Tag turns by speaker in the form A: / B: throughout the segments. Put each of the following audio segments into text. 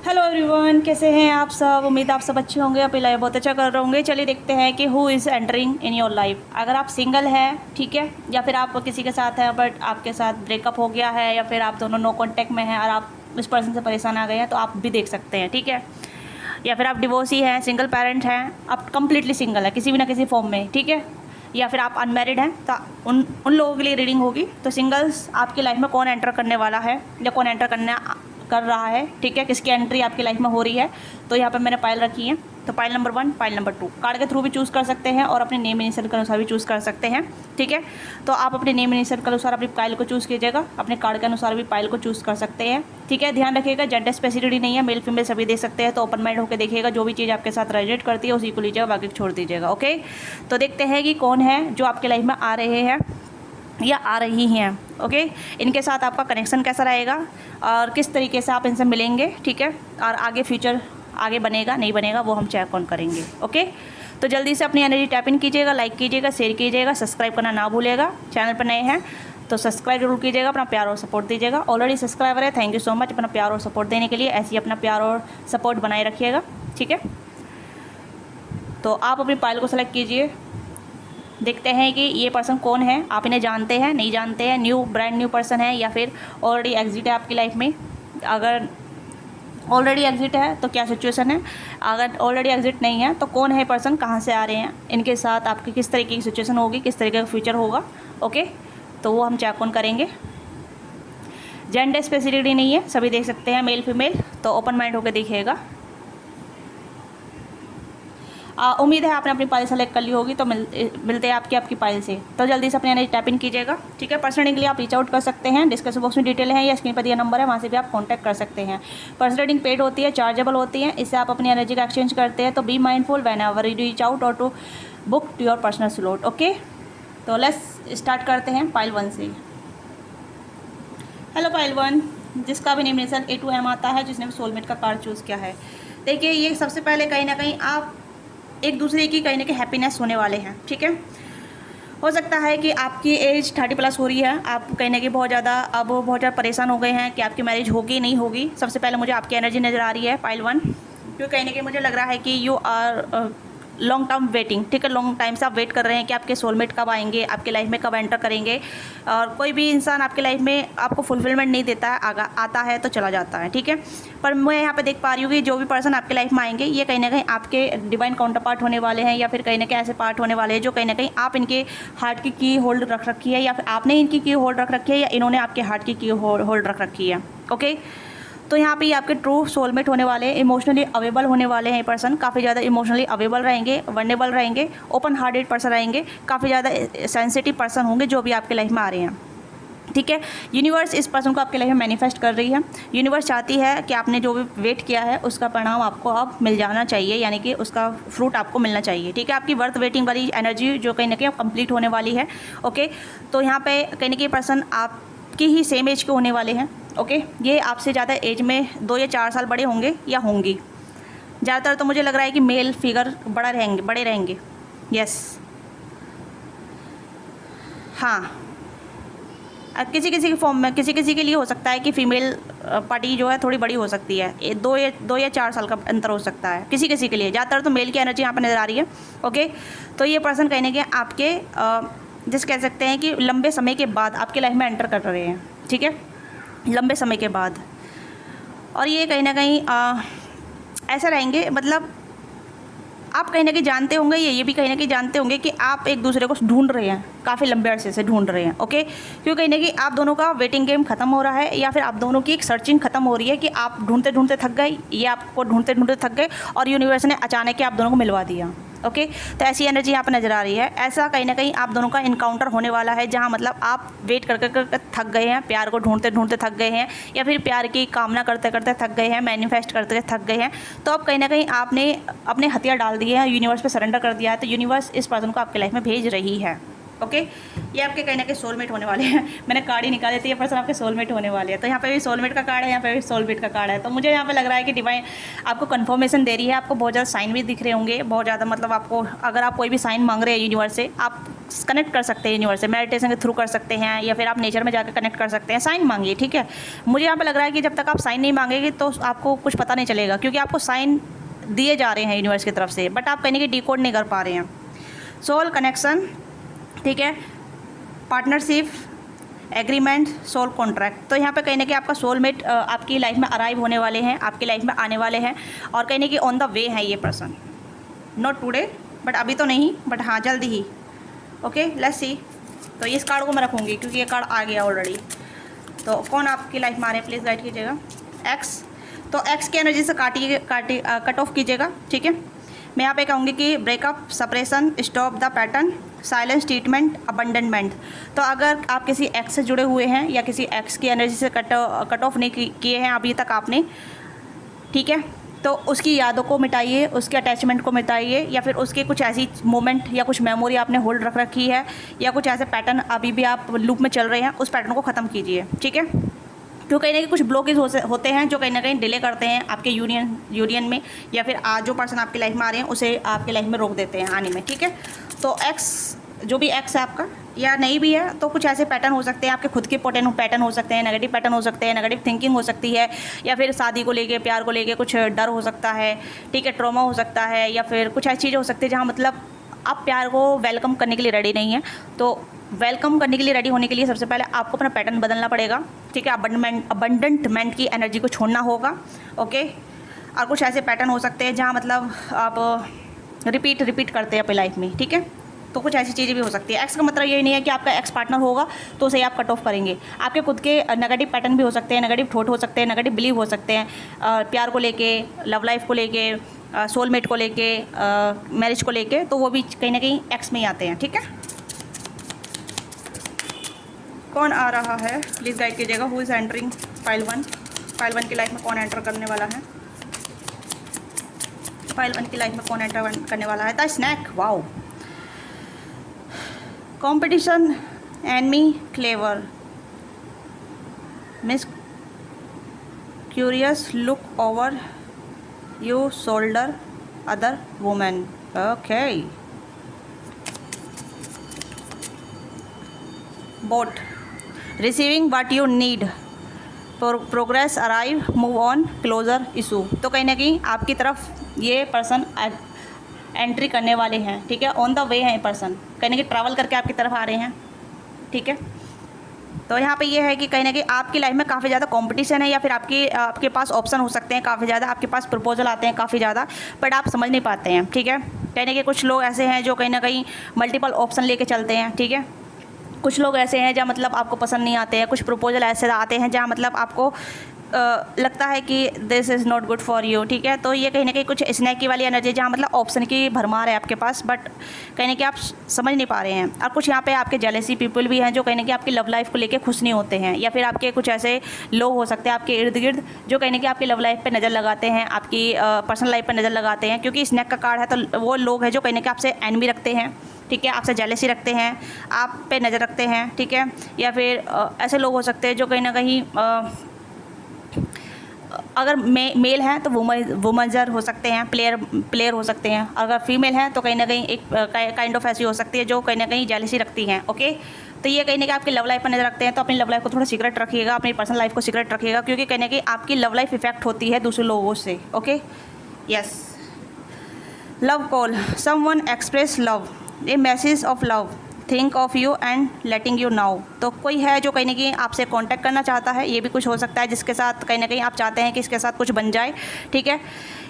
A: Hello everyone, कैसे हैं आप सब। उम्मीद आप सब अच्छे होंगे, अपनी लाइफ बहुत अच्छा कर रहे होंगे। चलिए देखते हैं कि who is entering in your life. अगर आप सिंगल हैं, ठीक है, या फिर आप किसी के साथ हैं बट आपके साथ ब्रेकअप हो गया है, या फिर आप दोनों नो कॉन्टैक्ट में हैं और आप इस पर्सन से परेशान आ गए हैं, तो आप भी देख सकते हैं, ठीक है। या फिर आप डिवोर्सी हैं, सिंगल पेरेंट हैं, आप कम्प्लीटली सिंगल है किसी भी ना किसी फॉर्म में, ठीक है। या फिर आप अनमैरिड हैं, तो उन लोगों के लिए रीडिंग होगी। तो सिंगल्स आपकी लाइफ में कौन एंटर करने वाला है या कौन एंटर कर रहा है, ठीक है, किसकी एंट्री आपकी लाइफ में हो रही है। तो यहाँ पे मैंने पाइल रखी है। तो pile number 1, pile number 2 card के थ्रू भी चूज़ कर सकते हैं और अपने नेम इनिशियल के अनुसार भी चूज़ कर सकते हैं, ठीक है। तो आप अपने नेम इनिशियल के अनुसार अपनी पाइल को चूज़ कीजिएगा, अपने कार्ड के अनुसार भी पाइल को चूज़ कर सकते हैं, ठीक है। ध्यान रखिएगा, जेंडर स्पेसिफिसिटी नहीं है, मेल फीमेल सभी दे सकते हैं। तो ओपन माइंड होकर देखिएगा, जो भी चीज़ आपके साथ रेजोनेट करती है उसी को लीजिएगा, बाकी छोड़ दीजिएगा, ओके। तो देखते हैं कि कौन है जो आपके लाइफ में आ रहे हैं या आ रही हैं, ओके। इनके साथ आपका कनेक्शन कैसा रहेगा और किस तरीके से आप इनसे मिलेंगे, ठीक है। और आगे फ्यूचर आगे बनेगा नहीं बनेगा वो हम चेक ऑन करेंगे, ओके। तो जल्दी से अपनी एनर्जी टैप इन कीजिएगा, लाइक कीजिएगा, शेयर कीजिएगा, सब्सक्राइब करना ना भूलिएगा। चैनल पर नए हैं तो सब्सक्राइब जरूर कीजिएगा, अपना प्यार और सपोर्ट दीजिएगा। ऑलरेडी सब्सक्राइबर है, थैंक यू सो मच अपना प्यार और सपोर्ट देने के लिए। ऐसे ही अपना प्यार और सपोर्ट बनाए रखिएगा, ठीक है। तो आप अपनी पाइल को सेलेक्ट कीजिए। देखते हैं कि ये पर्सन कौन है, आप इन्हें जानते हैं नहीं जानते हैं, न्यू ब्रांड न्यू पर्सन है या फिर ऑलरेडी एग्जिट है आपकी लाइफ में। अगर ऑलरेडी एग्जिट है तो क्या सिचुएशन है, अगर ऑलरेडी एग्जिट नहीं है तो कौन है पर्सन, कहाँ से आ रहे हैं, इनके साथ आपकी किस तरीके की सिचुएशन होगी, किस तरीके का फ्यूचर होगा, ओके। तो वो हम चेक ऑन करेंगे। जेंडर स्पेसिफिसिटी नहीं है, सभी देख सकते हैं, मेल फीमेल। तो ओपन माइंड होकर देखिएगा। उम्मीद है आपने अपनी पाइल सेलेक्ट कर ली होगी। तो मिलते हैं आपकी पाइल से। तो जल्दी से अपनी एनर्जी टैप इन कीजिएगा, ठीक है। पर्सनल के लिए आप रीच आउट कर सकते हैं, डिस्क्रिप्शन बॉक्स में डिटेल है या स्क्रीन पर दिया नंबर है, वहाँ से भी आप कॉन्टैक्ट कर सकते हैं। पर्सनल रीडिंग पेड होती है, चार्जेबल होती है, इससे आप अपनी एनर्जी का एक्सचेंज करते हैं। तो be mindful whenever you reach out or to book your personal slot, okay. तो लेट्स स्टार्ट करते हैं पाइल 1 से। हेलो पाइल 1, जिसका भी name initial A to M आता है, जिसने भी सोलमेट का कार्ड चूज़ किया है। देखिए, ये सबसे पहले कहीं ना कहीं आप एक दूसरे की कहीं ना कहीं हैप्पीनेस होने वाले हैं, ठीक है। हो सकता है कि आपकी एज 30+ हो रही है, आप कहीं ना कहीं बहुत ज़्यादा परेशान हो गए हैं कि आपकी मैरिज होगी नहीं होगी। सबसे पहले मुझे आपकी एनर्जी नज़र आ रही है पाइल 1, क्योंकि कहीं ना कहीं मुझे लग रहा है कि you are long term waiting, ठीक है। लॉन्ग टाइम से आप वेट कर रहे हैं कि आपके सोलमेट कब आएंगे, आपकी लाइफ में कब एंटर करेंगे। और कोई भी इंसान आपकी लाइफ में आपको फुलफिलमेंट नहीं देता है, आता है तो चला जाता है, ठीक है। पर मैं यहाँ पे देख पा रही हूँ कि जो भी पर्सन आपकी लाइफ में आएंगे, ये कहीं ना कहीं आपके डिवाइन काउंटर पार्ट होने वाले हैं, या फिर कहीं ना कहीं ऐसे पार्ट होने वाले हैं जो कहीं ना कहीं आप इनके हार्ट की होल्ड रख रखी है, या फिर आपने इनकी की होल्ड रख रखी है, या इन्होंने आपके हार्ट की होल्ड रख रखी है, ओके। तो यहाँ पे आपके ट्रू सोलमेट होने वाले हैं, इमोशनली अवेलेबल होने वाले हैं। ये पर्सन काफ़ी ज़्यादा इमोशनली अवेलेबल रहेंगे, वनरेबल रहेंगे, ओपन हार्टेड पर्सन रहेंगे, काफ़ी ज़्यादा सेंसिटिव पर्सन होंगे जो भी आपके लाइफ में आ रहे हैं, ठीक है। यूनिवर्स इस पर्सन को आपके लाइफ में मैनिफेस्ट कर रही है। यूनिवर्स चाहती है कि आपने जो भी वेट किया है उसका परिणाम आपको अब मिल जाना चाहिए, यानी कि उसका फ्रूट आपको मिलना चाहिए, ठीक है। आपकी वर्थ वेटिंग वाली एनर्जी जो कहीं ना कहीं कंप्लीट होने वाली है, ओके। तो यहाँ पे कहीं ना कहीं पर्सन आपकी ही सेम एज के होने वाले हैं, ओके। ये आपसे ज़्यादा एज में 2 या 4 साल बड़े होंगे या होंगी। ज़्यादातर तो मुझे लग रहा है कि मेल फिगर बड़े रहेंगे, यस, हाँ। किसी किसी के फॉर्म में किसी किसी के लिए हो सकता है कि फीमेल पार्टी जो है थोड़ी बड़ी हो सकती है, 2 या 4 साल का अंतर हो सकता है किसी किसी के लिए। ज़्यादातर तो मेल की एनर्जी यहाँ पर नज़र आ रही है, ओके। तो ये पर्सन कहीं ना कहीं आपके जिस कह सकते हैं कि लंबे समय के बाद आपके लाइफ में एंटर कर रहे हैं, ठीक है, लंबे समय के बाद। और ये कहीं ना कहीं ऐसा रहेंगे, मतलब आप कहीं ना कहीं जानते होंगे, ये भी कहीं ना कहीं जानते होंगे कि आप एक दूसरे को ढूंढ रहे हैं, काफ़ी लंबे अरसे से ढूंढ रहे हैं, ओके। क्योंकि कहीं ना कहीं आप दोनों का वेटिंग गेम खत्म हो रहा है, या फिर आप दोनों की एक सर्चिंग खत्म हो रही है कि आप ढूंढते ढूंढते थक गए, ये आपको ढूंढते ढूंढते थक गए और यूनिवर्स ने अचानक ही आप दोनों को मिलवा दिया, ओके। तो ऐसी एनर्जी यहाँ पर नज़र आ रही है। ऐसा कहीं ना कहीं आप दोनों का इनकाउंटर होने वाला है, जहाँ मतलब आप वेट कर थक गए हैं, प्यार को ढूंढते ढूंढते थक गए हैं, या फिर प्यार की कामना करते करते थक गए हैं, मैनिफेस्ट करते थक गए हैं। तो अब कहीं ना कहीं आपने अपने हथियार डाल दिए हैं, यूनिवर्स पे सरेंडर कर दिया है। तो यूनिवर्स इस पर्सन को आपके लाइफ में भेज रही है, ओके, ये आपके कहीं ना कहीं सोलमेट होने वाले हैं। मैंने कार्ड ही निकाले थे, ये पर्सन आपके सोलमेट होने वाले हैं। तो यहाँ पे भी सोलमेट का कार्ड है, यहाँ पे भी सोलमेट का कार्ड है। तो मुझे यहाँ पे लग रहा है कि डिवाइन आपको कंफर्मेशन दे रही है। आपको बहुत ज़्यादा साइन भी दिख रहे होंगे, बहुत ज़्यादा, मतलब आपको अगर आप कोई भी साइन मांग रहे हैं यूनिवर्स से, आप कनेक्ट कर सकते हैं यूनिवर्स से, मेडिटेशन के थ्रू कर सकते हैं, या फिर आप नेचर में जाकर कनेक्ट कर सकते हैं। साइन मांगिए, ठीक है। मुझे यहाँ पे लग रहा है कि जब तक आप साइन नहीं मांगेंगे तो आपको कुछ पता नहीं चलेगा, क्योंकि आपको साइन दिए जा रहे हैं यूनिवर्स की तरफ से, बट आप कहीं कि डिकोड नहीं कर पा रहे हैं। सोल कनेक्शन, ठीक है, पार्टनरशिप, एग्रीमेंट, सोल कॉन्ट्रैक्ट। तो यहाँ पे कहीं ना कहीं आपका सोलमेट आपकी लाइफ में अराइव होने वाले हैं, आपकी लाइफ में आने वाले हैं, और कहीं ना कहीं ऑन द वे है ये पर्सन। नॉट टुडे, बट अभी तो नहीं, बट हाँ जल्दी ही। Okay, let's see. तो इस कार्ड को मैं रखूँगी क्योंकि ये कार्ड आ गया ऑलरेडी। तो कौन आपकी लाइफ में आ रहे हैं, प्लीज़ गाइड कीजिएगा। एक्स, तो एक्स की एनर्जी से कट ऑफ कीजिएगा, ठीक है। मैं यहाँ पे कहूँगी कि breakup, separation, stop the pattern, silence, treatment, abandonment. तो अगर आप किसी एक्स से जुड़े हुए हैं या किसी एक्स की एनर्जी से कट ऑफ नहीं किए हैं अभी तक आपने, ठीक है, तो उसकी यादों को मिटाइए, उसके अटैचमेंट को मिटाइए, या फिर उसके कुछ ऐसी मोमेंट या कुछ मेमोरी आपने होल्ड रख रखी है, या कुछ ऐसे पैटर्न अभी भी आप लूप में चल रहे हैं, उस पैटर्न को ख़त्म कीजिए, ठीक है। क्यों कहीं ना कहीं कुछ ब्लॉकेज होते हैं जो कहीं ना कहीं डिले करते हैं आपके यूनियन में, या फिर आज जो पर्सन आपकी लाइफ में आ रहे हैं उसे आपकी लाइफ में रोक देते हैं आने में, ठीक है। तो एक्स, जो भी एक्स है आपका या नहीं भी है, तो कुछ ऐसे पैटर्न हो सकते हैं आपके खुद के पैटर्न हो सकते हैं, नेगेटिव पैटर्न हो सकते हैं, नेगेटिव थिंकिंग हो सकती है, या फिर शादी को लेके, प्यार को लेके कुछ डर हो सकता है, ठीक है, ट्रॉमा हो सकता है, या फिर कुछ ऐसी चीज़ें हो सकती है जहाँ मतलब आप प्यार को वेलकम करने के लिए रेडी नहीं हैं। तो वेलकम करने के लिए रेडी होने के लिए सबसे पहले आपको अपना पैटर्न बदलना पड़ेगा, ठीक है। अबंडेंटमेंट की एनर्जी को छोड़ना होगा, ओके। और कुछ ऐसे पैटर्न हो सकते हैं जहाँ मतलब आप रिपीट करते हैं अपनी लाइफ में, ठीक है। तो कुछ ऐसी चीज़ें भी हो सकती है। एक्स का मतलब ये नहीं है कि आपका एक्स पार्टनर होगा तो उसे आप कट ऑफ करेंगे। आपके खुद के नेगेटिव पैटर्न भी हो सकते हैं, नेगेटिव थॉट हो सकते हैं, नेगेटिव बिलीव हो सकते हैं, प्यार को लेके, लव लाइफ को लेके, सोलमेट को लेके, मैरिज को लेके, तो वो भी कहीं ना कहीं एक्स में ही आते हैं, ठीक है। कौन आ रहा है प्लीज़ गाइड कीजिएगा। Who is entering file 1। File 1 की लाइफ में कौन एंटर करने वाला है? फाइल 1 की लाइफ में कौन एंटर करने वाला है? The snake, wow. Competition, enemy, clever, miss curious, look over you shoulder, other women, okay. Boat, receiving what you need, progress, arrive, move on, closure, issue. तो कहीं ना कहीं आपकी तरफ ये पर्सन एंट्री करने वाले हैं, ठीक है। ऑन द वे है ये पर्सन, कहीं ना कहीं ट्रैवल करके आपकी तरफ आ रहे हैं, ठीक है। तो यहाँ पे ये है कि कहीं ना कहीं आपकी लाइफ में काफ़ी ज़्यादा कंपटीशन है, या फिर आपके पास ऑप्शन हो सकते हैं काफ़ी ज़्यादा, आपके पास प्रपोजल आते हैं काफ़ी ज़्यादा, बट आप समझ नहीं पाते हैं, ठीक है। कहीं ना कहीं कुछ लोग ऐसे हैं जो कहीं ना कहीं मल्टीपल ऑप्शन लेके चलते हैं, ठीक है। कुछ लोग ऐसे हैं जहाँ मतलब आपको पसंद नहीं आते हैं, कुछ प्रपोजल ऐसे आते हैं जहाँ मतलब आपको लगता है कि this is not good for you, ठीक है। तो ये कहीं ना कहीं कुछ स्नैकी वाली एनर्जी जहाँ मतलब ऑप्शन की भरमार है आपके पास, बट कहीं ना कहीं आप समझ नहीं पा रहे हैं। और कुछ यहाँ पे आपके जेलेसी पीपल भी हैं जो कहीं ना कहीं आपकी लव लाइफ को लेके खुश नहीं होते हैं, या फिर आपके कुछ ऐसे लोग हो सकते हैं आपके इर्द गिर्द जो कहीं ना कहीं आपकी लव लाइफ पे नज़र लगाते हैं, आपकी पर्सनल लाइफ पे नज़र लगाते हैं, क्योंकि स्नैक का कार्ड है। तो वो लोग हैं जो कहीं ना कहीं आपसे एनमी रखते हैं, ठीक है, आपसे जेलेसी रखते हैं, आप पे नज़र रखते हैं, ठीक है। या फिर ऐसे लोग हो सकते हैं जो कहीं ना कहीं अगर मेल हैं तो वुमनजर हो सकते हैं, प्लेयर हो सकते हैं। अगर फीमेल हैं तो कहीं ना कहीं एक काइंड ऑफ ऐसी हो सकती है जो कहीं ना कहीं जेलेसी रखती हैं, ओके। तो ये कहीं ना कहीं आपकी लव लाइफ पर नज़र रखते हैं, तो अपनी लव लाइफ को थोड़ा सीक्रेट रखिएगा, अपनी पर्सनल लाइफ को सीक्रेट रखिएगा, क्योंकि कहीं ना कहीं आपकी लव लाइफ इफेक्ट होती है दूसरे लोगों से, okay. Yes, love call, someone express love, A message of love, think of you and letting you now. तो कोई है जो कहीं ना कहीं आपसे कांटेक्ट करना चाहता है, ये भी कुछ हो सकता है जिसके साथ कहीं ना कहीं आप चाहते हैं कि इसके साथ कुछ बन जाए, ठीक है।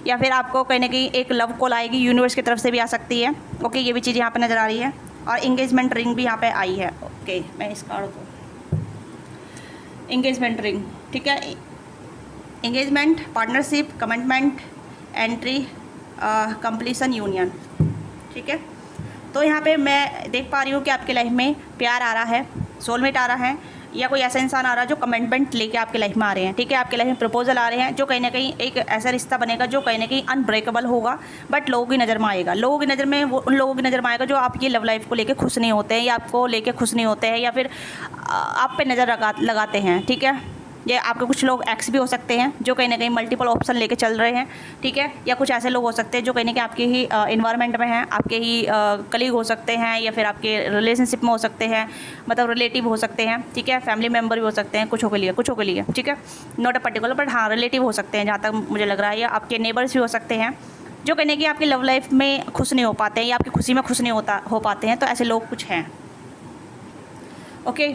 A: या फिर आपको कहीं ना कहीं एक लव कॉल आएगी, यूनिवर्स की तरफ से भी आ सकती है, ओके। ये भी चीज़ यहाँ पे नज़र आ रही है, और इंगेजमेंट रिंग भी यहाँ पे आई है, ओके। मैं इस कार्ड को, इंगेजमेंट रिंग, ठीक है, engagement, partnership, commitment, entry, completion, union, ठीक है। तो यहाँ पे मैं देख पा रही हूँ कि आपकी लाइफ में प्यार आ रहा है, सोलमेट आ रहा है, या कोई ऐसा इंसान आ रहा है जो कमिटमेंट लेके आपके लाइफ में आ रहे हैं, ठीक है, आपके लाइफ में प्रपोजल आ रहे हैं, जो कहीं ना कहीं एक ऐसा रिश्ता बनेगा जो कहीं ना कहीं अनब्रेकेबल होगा, बट लोगों की नज़र में आएगा, लोगों की नज़र में वो उन लोगों की नज़र में आएगा जो आपकी लव लाइफ को लेकर खुश नहीं होते हैं, या आपको लेके खुश नहीं होते हैं, या फिर आप पे नज़र लगाते हैं, ठीक है। ये आपके कुछ लोग एक्स भी हो सकते हैं जो कहीं ना कहीं मल्टीपल ऑप्शन लेके चल रहे हैं, ठीक है, या कुछ ऐसे लोग हो सकते हैं जो कहीं ना कहीं आपके ही इन्वायरमेंट में हैं, आपके ही कलीग हो सकते हैं, या फिर आपके रिलेशनशिप में हो सकते हैं, मतलब रिलेटिव हो सकते हैं, ठीक है, फैमिली मेम्बर भी हो सकते हैं, कुछों के लिए, ठीक है, नॉट अ पर्टिकुलर, बट हाँ रिलेटिव हो सकते हैं जहाँ तक मुझे लग रहा है, या आपके नेबर्स भी हो सकते हैं जो कहीं ना कहीं आपकी लव लाइफ में खुश नहीं हो पाते हैं, या आपकी खुशी में खुश नहीं हो पाते हैं, तो ऐसे लोग कुछ हैं। ओके,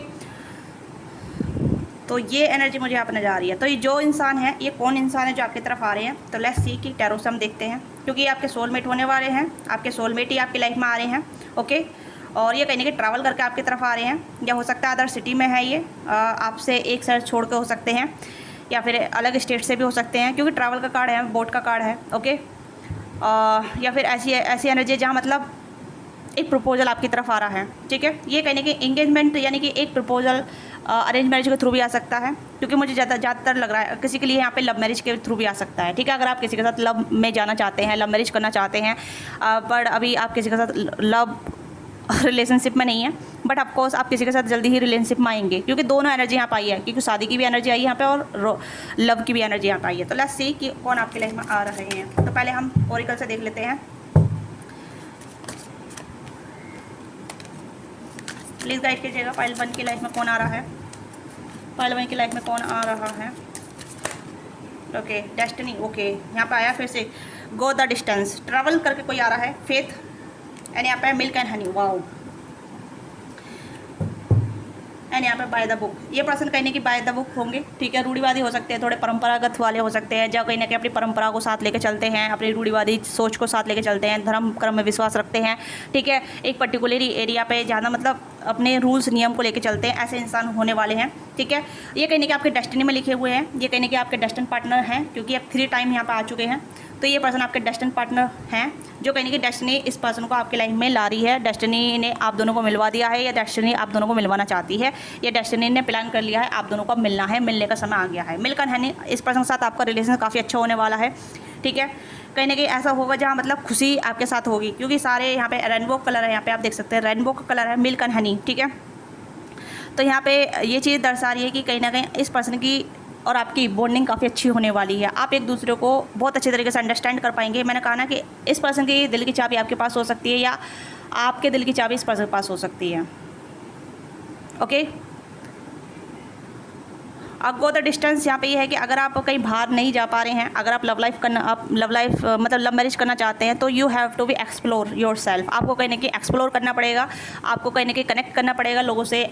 A: तो ये एनर्जी मुझे यहाँ पर नज़र आ रही है। तो ये जो इंसान है, ये कौन इंसान है जो आपकी तरफ आ रहे हैं, तो लेट्स सी कि टैरो से हम देखते हैं, क्योंकि ये आपके सोलमेट होने वाले हैं, आपके सोलमेट ही आपकी लाइफ में आ रहे हैं। ओके, और ये कहीं ना कहीं ट्रैवल करके आपकी तरफ आ रहे हैं, या हो सकता है अदर सिटी में है, ये आपसे एक शहर छोड़ के हो सकते हैं, या फिर अलग स्टेट से भी हो सकते हैं, क्योंकि ट्रैवल का कार्ड है, बोट का कार्ड है। ओके, या फिर ऐसी एनर्जी जहाँ मतलब एक प्रपोजल आपकी तरफ आ रहा है, ठीक है। ये कहने की एंगेजमेंट यानी कि एक प्रपोजल अरेंज मैरिज के थ्रू भी आ सकता है, क्योंकि मुझे ज़्यादातर लग रहा है किसी के लिए यहाँ पे लव मैरिज के थ्रू भी आ सकता है, ठीक है। अगर आप किसी के साथ लव में जाना चाहते हैं, लव मैरिज करना चाहते हैं, पर अभी आप किसी के साथ लव रिलेशनशिप में नहीं है, बट ऑफकोर्स आप किसी के साथ जल्दी ही रिलेशनशिप में आएंगे, क्योंकि दोनों एनर्जी यहाँ पर आई है, क्योंकि शादी की भी एनर्जी आई है यहाँ पे और लव की भी एनर्जी यहाँ पर आई है। तो लेट्स सी कि कौन आपकी लाइफ में आ रहे हैं। तो पहले हम ओरिकल से देख लेते हैं। प्लीज़ गाइड कीजिएगा पाइल 1 की लाइफ में कौन आ रहा है, पाइल 1 की लाइफ में कौन आ रहा है। ओके, डेस्टिनी, ओके, यहाँ पे आया फिर से गो द डिस्टेंस, ट्रैवल करके कोई आ रहा है, फेथ, एंड यहाँ पे milk and honey, wow, and यहाँ पे बाय द बुक। ये पर्सन कहने की बाय द बुक होंगे, ठीक है, रूढ़िवादी हो सकते हैं, थोड़े परंपरागत वाले हो सकते हैं, जहाँ कहीं ना कहीं अपनी परंपरा को साथ लेके चलते हैं, अपनी रूढ़िवादी सोच को साथ लेके चलते हैं, धर्म कर्म में विश्वास रखते हैं, ठीक है, एक पर्टिकुलर एरिया पे ज़्यादा मतलब अपने रूल्स नियम को लेके चलते हैं, ऐसे इंसान होने वाले हैं, ठीक है। ये कहने के आपके डेस्टिनी में लिखे हुए हैं, ये कहने के आपके डेस्टिन पार्टनर हैं, क्योंकि आप 3 टाइम यहाँ पर आ चुके हैं। तो ये पर्सन आपके डेस्टिन पार्टनर हैं, जो कहने की डेस्टिनी इस पर्सन को आपकी लाइफ में ला रही है, डेस्टिनी ने आप दोनों को मिलवा दिया है, या डेस्टिनी आप दोनों को मिलवाना चाहती है, या डेस्टिनी ने प्लान कर लिया है आप दोनों को मिलना है, मिलने का समय आ गया है। मिलकर है नहीं, इस पर्सन के साथ आपका रिलेशन काफ़ी अच्छा होने वाला है, ठीक है। कहीं ना कहीं ऐसा होगा जहाँ मतलब खुशी आपके साथ होगी, क्योंकि सारे यहाँ पे रेनबो कलर है, यहाँ पे आप देख सकते हैं रेनबो का कलर है, मिल्क एंड हनी, ठीक है। तो यहाँ पे ये चीज़ दर्शा रही है कि कहीं ना कहीं इस पर्सन की और आपकी बॉन्डिंग काफ़ी अच्छी होने वाली है, आप एक दूसरे को बहुत अच्छे तरीके से अंडरस्टैंड कर पाएंगे। मैंने कहा ना कि इस पर्सन की दिल की चाबी आपके पास हो सकती है, या आपके दिल की चाबी इस पर्सन के पास हो सकती है। ओके, अब गो द डिस्टेंस यहाँ पे ये है कि अगर आप कहीं बाहर नहीं जा पा रहे हैं, अगर आप लव लाइफ मतलब लव मैरिज करना चाहते हैं, तो you have to be explore yourself. आपको कहीं ना कहीं एक्सप्लोर करना पड़ेगा, आपको कहीं ना कहीं कनेक्ट करना पड़ेगा, लोगों से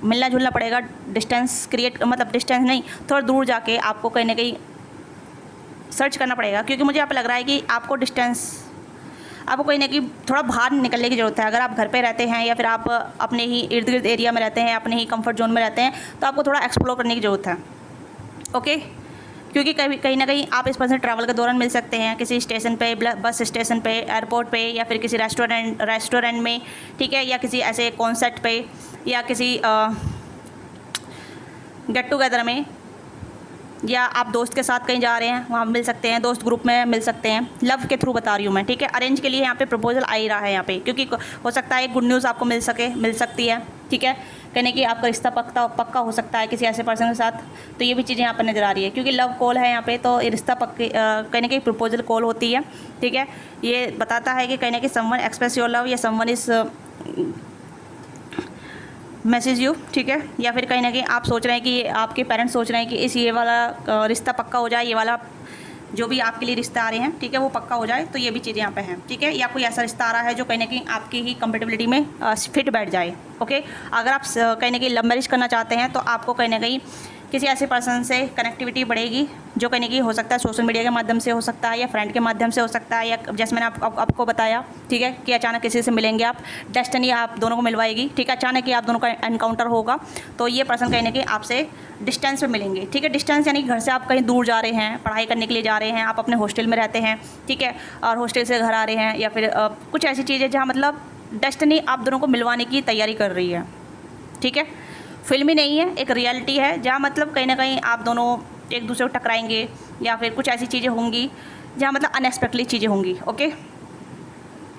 A: मिलना जुलना पड़ेगा, डिस्टेंस क्रिएट मतलब डिस्टेंस नहीं, थोड़ा दूर जाके आपको कहीं ना कहीं सर्च करना पड़ेगा, क्योंकि मुझे यहाँ पे लग रहा है कि आपको आपको कहीं ना कहीं थोड़ा बाहर निकलने की ज़रूरत है। अगर आप घर पे रहते हैं, या फिर आप अपने ही इर्द गिर्द एरिया में रहते हैं, अपने ही कंफर्ट जोन में रहते हैं, तो आपको थोड़ा एक्सप्लोर करने की ज़रूरत है। ओके, क्योंकि कहीं ना कहीं आप इस पर्सन ट्रैवल के दौरान मिल सकते हैं, किसी स्टेशन पे, बस स्टेशन पे, एयरपोर्ट पे, या फिर किसी रेस्टोरेंट में, ठीक है, या किसी ऐसे कॉन्सर्ट पे, या किसी गेट टुगेदर में, या आप दोस्त के साथ कहीं जा रहे हैं वहाँ मिल सकते हैं, दोस्त ग्रुप में मिल सकते हैं। लव के थ्रू बता रही हूँ मैं, ठीक है। अरेंज के लिए यहाँ पे प्रपोजल आ ही रहा है यहाँ पे, क्योंकि हो सकता है गुड न्यूज़ आपको मिल सकती है, ठीक है, कहने कि आपका रिश्ता पक्का हो सकता है किसी ऐसे पर्सन के साथ। तो ये भी चीज़ें यहाँ पर नज़र आ रही है, क्योंकि लव कॉल है यहाँ पे, तो ये रिश्ता कहने की प्रपोजल कॉल होती है, ठीक है। ये बताता है कि कहने की समवन एक्सप्रेस योर लव, या समवन इज़ मैसेज यू, ठीक है, या फिर कहीं ना कहीं आप सोच रहे हैं कि आपके पेरेंट्स सोच रहे हैं कि ये वाला रिश्ता पक्का हो जाए, ये वाला जो भी आपके लिए रिश्ते आ रहे हैं, ठीक है, वो पक्का हो जाए। तो ये भी चीज़ें यहाँ पे हैं, ठीक है, या कोई ऐसा रिश्ता आ रहा है जो कहीं ना कहीं आपकी ही कंपेटेबिलिटी में फिट बैठ जाए। ओके, अगर आप कहीं ना कहीं लव मैरिज करना चाहते हैं, तो आपको कहीं ना कहीं किसी ऐसे पर्सन से कनेक्टिविटी बढ़ेगी, जो कहीं ना कहीं हो सकता है सोशल मीडिया के माध्यम से हो सकता है, या फ्रेंड के माध्यम से हो सकता है, या जैसे मैंने आपको बताया, ठीक है, कि अचानक किसी से मिलेंगे आप, डेस्टिनी आप दोनों को मिलवाएगी, ठीक है, अचानक ही आप दोनों का एनकाउंटर होगा। तो ये पर्सन कहीं ना कहीं आपसे डिस्टेंस पे मिलेंगे, ठीक है। डिस्टेंस यानी घर से आप कहीं दूर जा रहे हैं, पढ़ाई करने के लिए जा रहे हैं, आप अपने हॉस्टल में रहते हैं, ठीक है, और हॉस्टल से घर आ रहे हैं, या फिर कुछ ऐसी चीज़ें जहाँ मतलब डेस्टिनी आप दोनों को मिलवाने की तैयारी कर रही है, ठीक है। फिल्मी नहीं है, एक रियलिटी है, जहाँ मतलब कहीं ना कहीं आप दोनों एक दूसरे को टकराएंगे या फिर कुछ ऐसी चीज़ें होंगी जहाँ मतलब अनएक्सपेक्टेडली चीज़ें होंगी। ओके,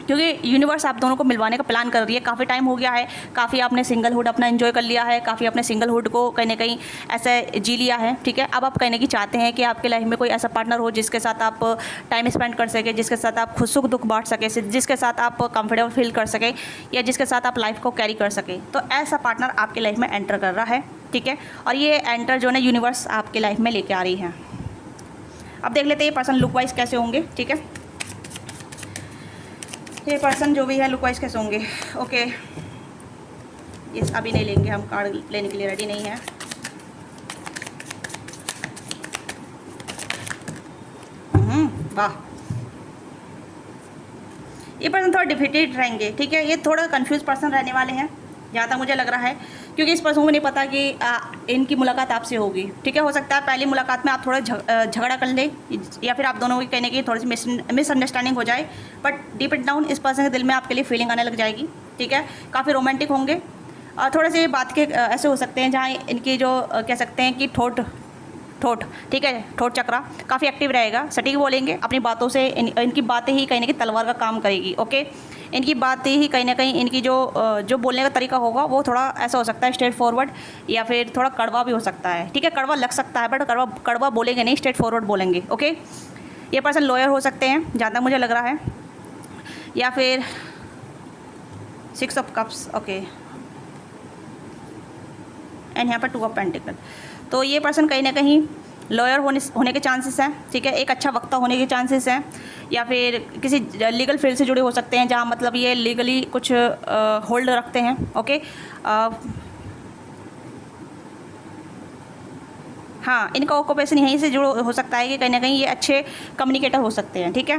A: क्योंकि यूनिवर्स आप दोनों को मिलवाने का प्लान कर रही है। काफ़ी टाइम हो गया है, काफ़ी आपने सिंगलहुड अपना एंजॉय कर लिया है, काफ़ी अपने सिंगलहुड को कहीं ना कहीं ऐसे जी लिया है, ठीक है। अब आप कहीं ना कहीं चाहते हैं कि आपके लाइफ में कोई ऐसा पार्टनर हो जिसके साथ आप टाइम स्पेंड कर सके, जिसके साथ आप खुद सुख दुख बांट सके, जिसके साथ आप कंफर्टेबल फील कर सके, या जिसके साथ आप लाइफ को कैरी कर सके। तो ऐसा पार्टनर आपके लाइफ में एंटर कर रहा है, ठीक है। और ये एंटर जो है यूनिवर्स आपके लाइफ में लेके आ रही है। अब देख लेते हैं ये पर्सन लुक वाइज कैसे होंगे, ठीक है। ये पर्सन जो भी है लुक वाइज कैसे होंगे। ओके, इस अभी नहीं लेंगे, हम कार्ड लेने के लिए रेडी नहीं है। वाह, ये पर्सन थोड़ा डिफिटेड रहेंगे, ठीक है। ये थोड़ा कंफ्यूज पर्सन रहने वाले हैं जहाँ तक मुझे लग रहा है, क्योंकि इस पर्सन को नहीं पता कि इनकी मुलाकात आपसे होगी, ठीक है। हो सकता है पहली मुलाकात में आप थोड़ा झगड़ा कर ले, या फिर आप दोनों की कहने की थोड़ी सी मिसअंडरस्टैंडिंग हो जाए, बट डीप इट डाउन इस पर्सन के दिल में आपके लिए फीलिंग आने लग जाएगी, ठीक है। काफ़ी रोमांटिक होंगे और थोड़े से बात के ऐसे हो सकते हैं जहाँ इनकी जो कह सकते हैं कि ठोट, ठीक है, ठोट चक्रा काफ़ी एक्टिव रहेगा, सटीक बोलेंगे अपनी बातों से। इनकी बातें ही कहीं ना कहीं तलवार का काम करेगी। ओके, इनकी बातें ही कहीं ना कहीं इनकी जो बोलने का तरीका होगा वो थोड़ा ऐसा हो सकता है स्ट्रेट फॉरवर्ड, या फिर थोड़ा कड़वा भी हो सकता है, ठीक है। कड़वा लग सकता है बट कड़वा बोलेंगे नहीं, स्ट्रेट फॉरवर्ड बोलेंगे। ओके, ये पर्सन लॉयर हो सकते हैं जहाँ तक मुझे लग रहा है, या फिर 6 ऑफ कप्स। ओके, एंड यहाँ पर 2 ऑफ पेंटिकल। तो ये पर्सन कहीं ना कहीं लॉयर होने के चांसेस हैं, ठीक है। एक अच्छा वक्ता होने के चांसेस हैं, या फिर किसी लीगल फील्ड से जुड़े हो सकते हैं जहाँ मतलब ये लीगली कुछ होल्ड रखते हैं। ओके, हाँ, इनका ऑक्यूपेशन यहीं से जुड़ हो सकता है कि कहीं ना कहीं ये अच्छे कम्युनिकेटर हो सकते हैं, ठीक है।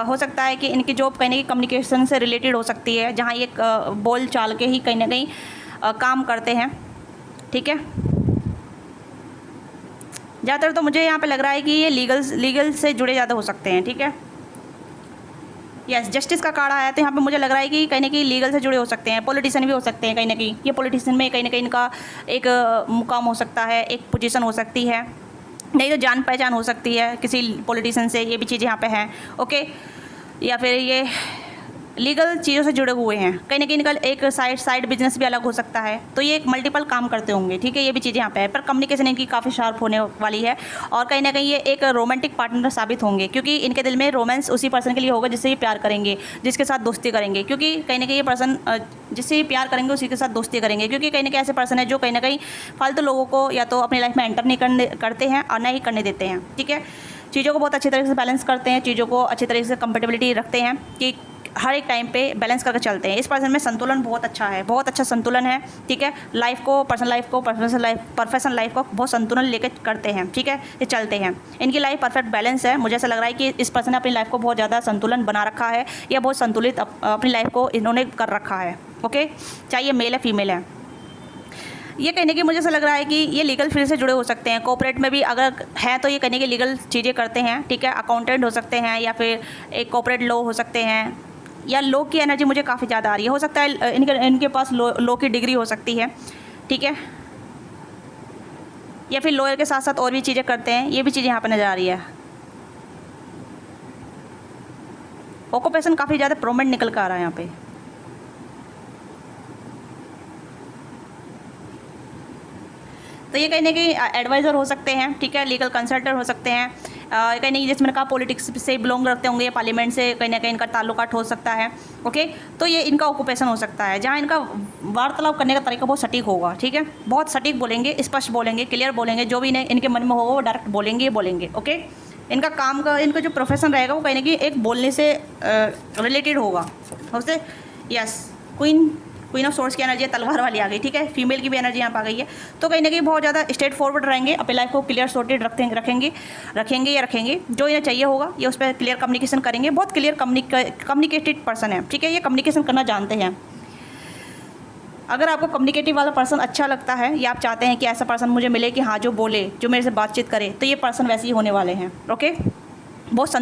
A: हो सकता है कि इनकी जॉब कहीं ना कहीं कम्युनिकेशन से रिलेटेड हो सकती है, जहाँ ये बोल चाल के ही कहीं ना कहीं काम करते हैं, ठीक है। ज़्यादातर तो मुझे यहाँ पे लग रहा है कि ये लीगल से जुड़े ज़्यादा हो सकते हैं, ठीक है। यस, जस्टिस का कार्ड आया तो यहाँ पे मुझे लग रहा है कि कहीं ना कहीं लीगल से जुड़े हो सकते हैं, पॉलिटिशियन भी हो सकते हैं कहीं ना कहीं। ये पॉलिटिशियन में कहीं ना कहीं इनका एक मुकाम हो सकता है, एक पोजीशन हो सकती है, नहीं तो जान पहचान हो सकती है किसी पॉलिटिशियन से, ये भी चीज़ यहाँ पे है। ओके, या फिर ये लीगल चीज़ों से जुड़े हुए हैं, कहीं ना कहीं इनका एक साइड बिजनेस भी अलग हो सकता है, तो ये एक मल्टीपल काम करते होंगे, ठीक है। ये भी चीज़ यहाँ पे है, पर कम्युनिकेशन इनकी काफ़ी शार्प होने वाली है, और कहीं ना कहीं ये एक रोमांटिक पार्टनर साबित होंगे, क्योंकि इनके दिल में रोमांस उसी पर्सन के लिए होगा जिससे ये प्यार करेंगे, जिसके साथ दोस्ती करेंगे, क्योंकि कहीं ना कहीं ये पर्सन जिससे ये प्यार करेंगे उसी के साथ दोस्ती करेंगे, क्योंकि कहीं ना कहीं ऐसे पर्सन है जो कहीं ना कहीं फालतू लोगों को या तो अपनी लाइफ में एंटर नहीं करते हैं और ना ही करने देते हैं, ठीक है। चीज़ों को बहुत अच्छी तरीके से बैलेंस करते हैं, चीज़ों को अच्छी तरीके से कंपेटेबिलिटी रखते हैं कि हर एक टाइम पे बैलेंस करके चलते हैं। इस पर्सन में संतुलन बहुत अच्छा है, बहुत अच्छा संतुलन है, ठीक है। लाइफ को, पर्सनल लाइफ को, प्रोफेशनल लाइफ को बहुत संतुलन लेके करते हैं, ठीक है, ये चलते हैं। इनकी लाइफ परफेक्ट बैलेंस है। मुझे ऐसा लग रहा है कि इस पर्सन ने अपनी लाइफ को बहुत ज़्यादा संतुलन बना रखा है, या बहुत संतुलित अपनी लाइफ को इन्होंने कर रखा है। ओके, चाहे मेल है फीमेल है। ये कहने की मुझे ऐसा लग रहा है कि ये लीगल फील्ड से जुड़े हो सकते हैं, कॉर्पोरेट में भी अगर है तो ये कहने की लीगल चीज़ें करते हैं, ठीक है। अकाउंटेंट हो सकते हैं, या फिर एक कॉर्पोरेट लॉ हो सकते हैं, या लॉ की एनर्जी मुझे काफ़ी ज़्यादा आ रही है। हो सकता है इनके पास लॉ की डिग्री हो सकती है, ठीक है, या फिर लॉयर के साथ साथ और भी चीज़ें करते हैं, ये भी चीज़ यहाँ पर नज़र आ रही है। ऑक्यूपेशन काफ़ी ज़्यादा प्रोमिनेंट निकल कर आ रहा है यहाँ पे। तो ये कहीं ना कहीं एडवाइज़र हो सकते हैं, ठीक है, लीगल कंसल्टेंट हो सकते हैं, कहीं नहीं, जैसे मैंने कहा पॉलिटिक्स से बिलोंग रखते होंगे, या पार्लियामेंट से कहीं ना कहीं इनका ताल्लुकात हो सकता है। ओके, तो ये इनका ऑक्यूपेशन हो सकता है जहाँ इनका वार्तालाप करने का तरीका बहुत सटीक होगा, ठीक है, बहुत सटीक बोलेंगे, स्पष्ट बोलेंगे, क्लियर बोलेंगे, जो भी इनके मन में होगा वो डायरेक्ट बोलेंगे। ओके, इनका काम का, इनका जो प्रोफेशन रहेगा वो कहीं ना कहीं एक बोलने से रिलेटेड होगा उससे। यस, क्वीन ऑफ सोर्स की एनर्जी तलवार वाली आ गई, ठीक है, फीमेल की भी एनर्जी यहाँ पर आ गई है। तो कहीं ना कहीं बहुत ज़्यादा स्ट्रेट फॉरवर्ड रहेंगे, अपनी लाइफ को क्लियर सॉर्टेड रखेंगे। जो इन्हें चाहिए होगा ये उस पर क्लियर कम्युनिकेशन करेंगे। बहुत क्लियर कम्युनिकेटेड पर्सन है, ठीक है, ये कम्युनिकेशन करना जानते हैं। अगर आपको कम्युनिकेटिव वाला पर्सन अच्छा लगता है, या आप चाहते हैं कि ऐसा पर्सन मुझे मिले कि हाँ जो बोले, जो मेरे से बातचीत करे, तो ये पर्सन वैसे ही होने वाले हैं। ओके, बहुत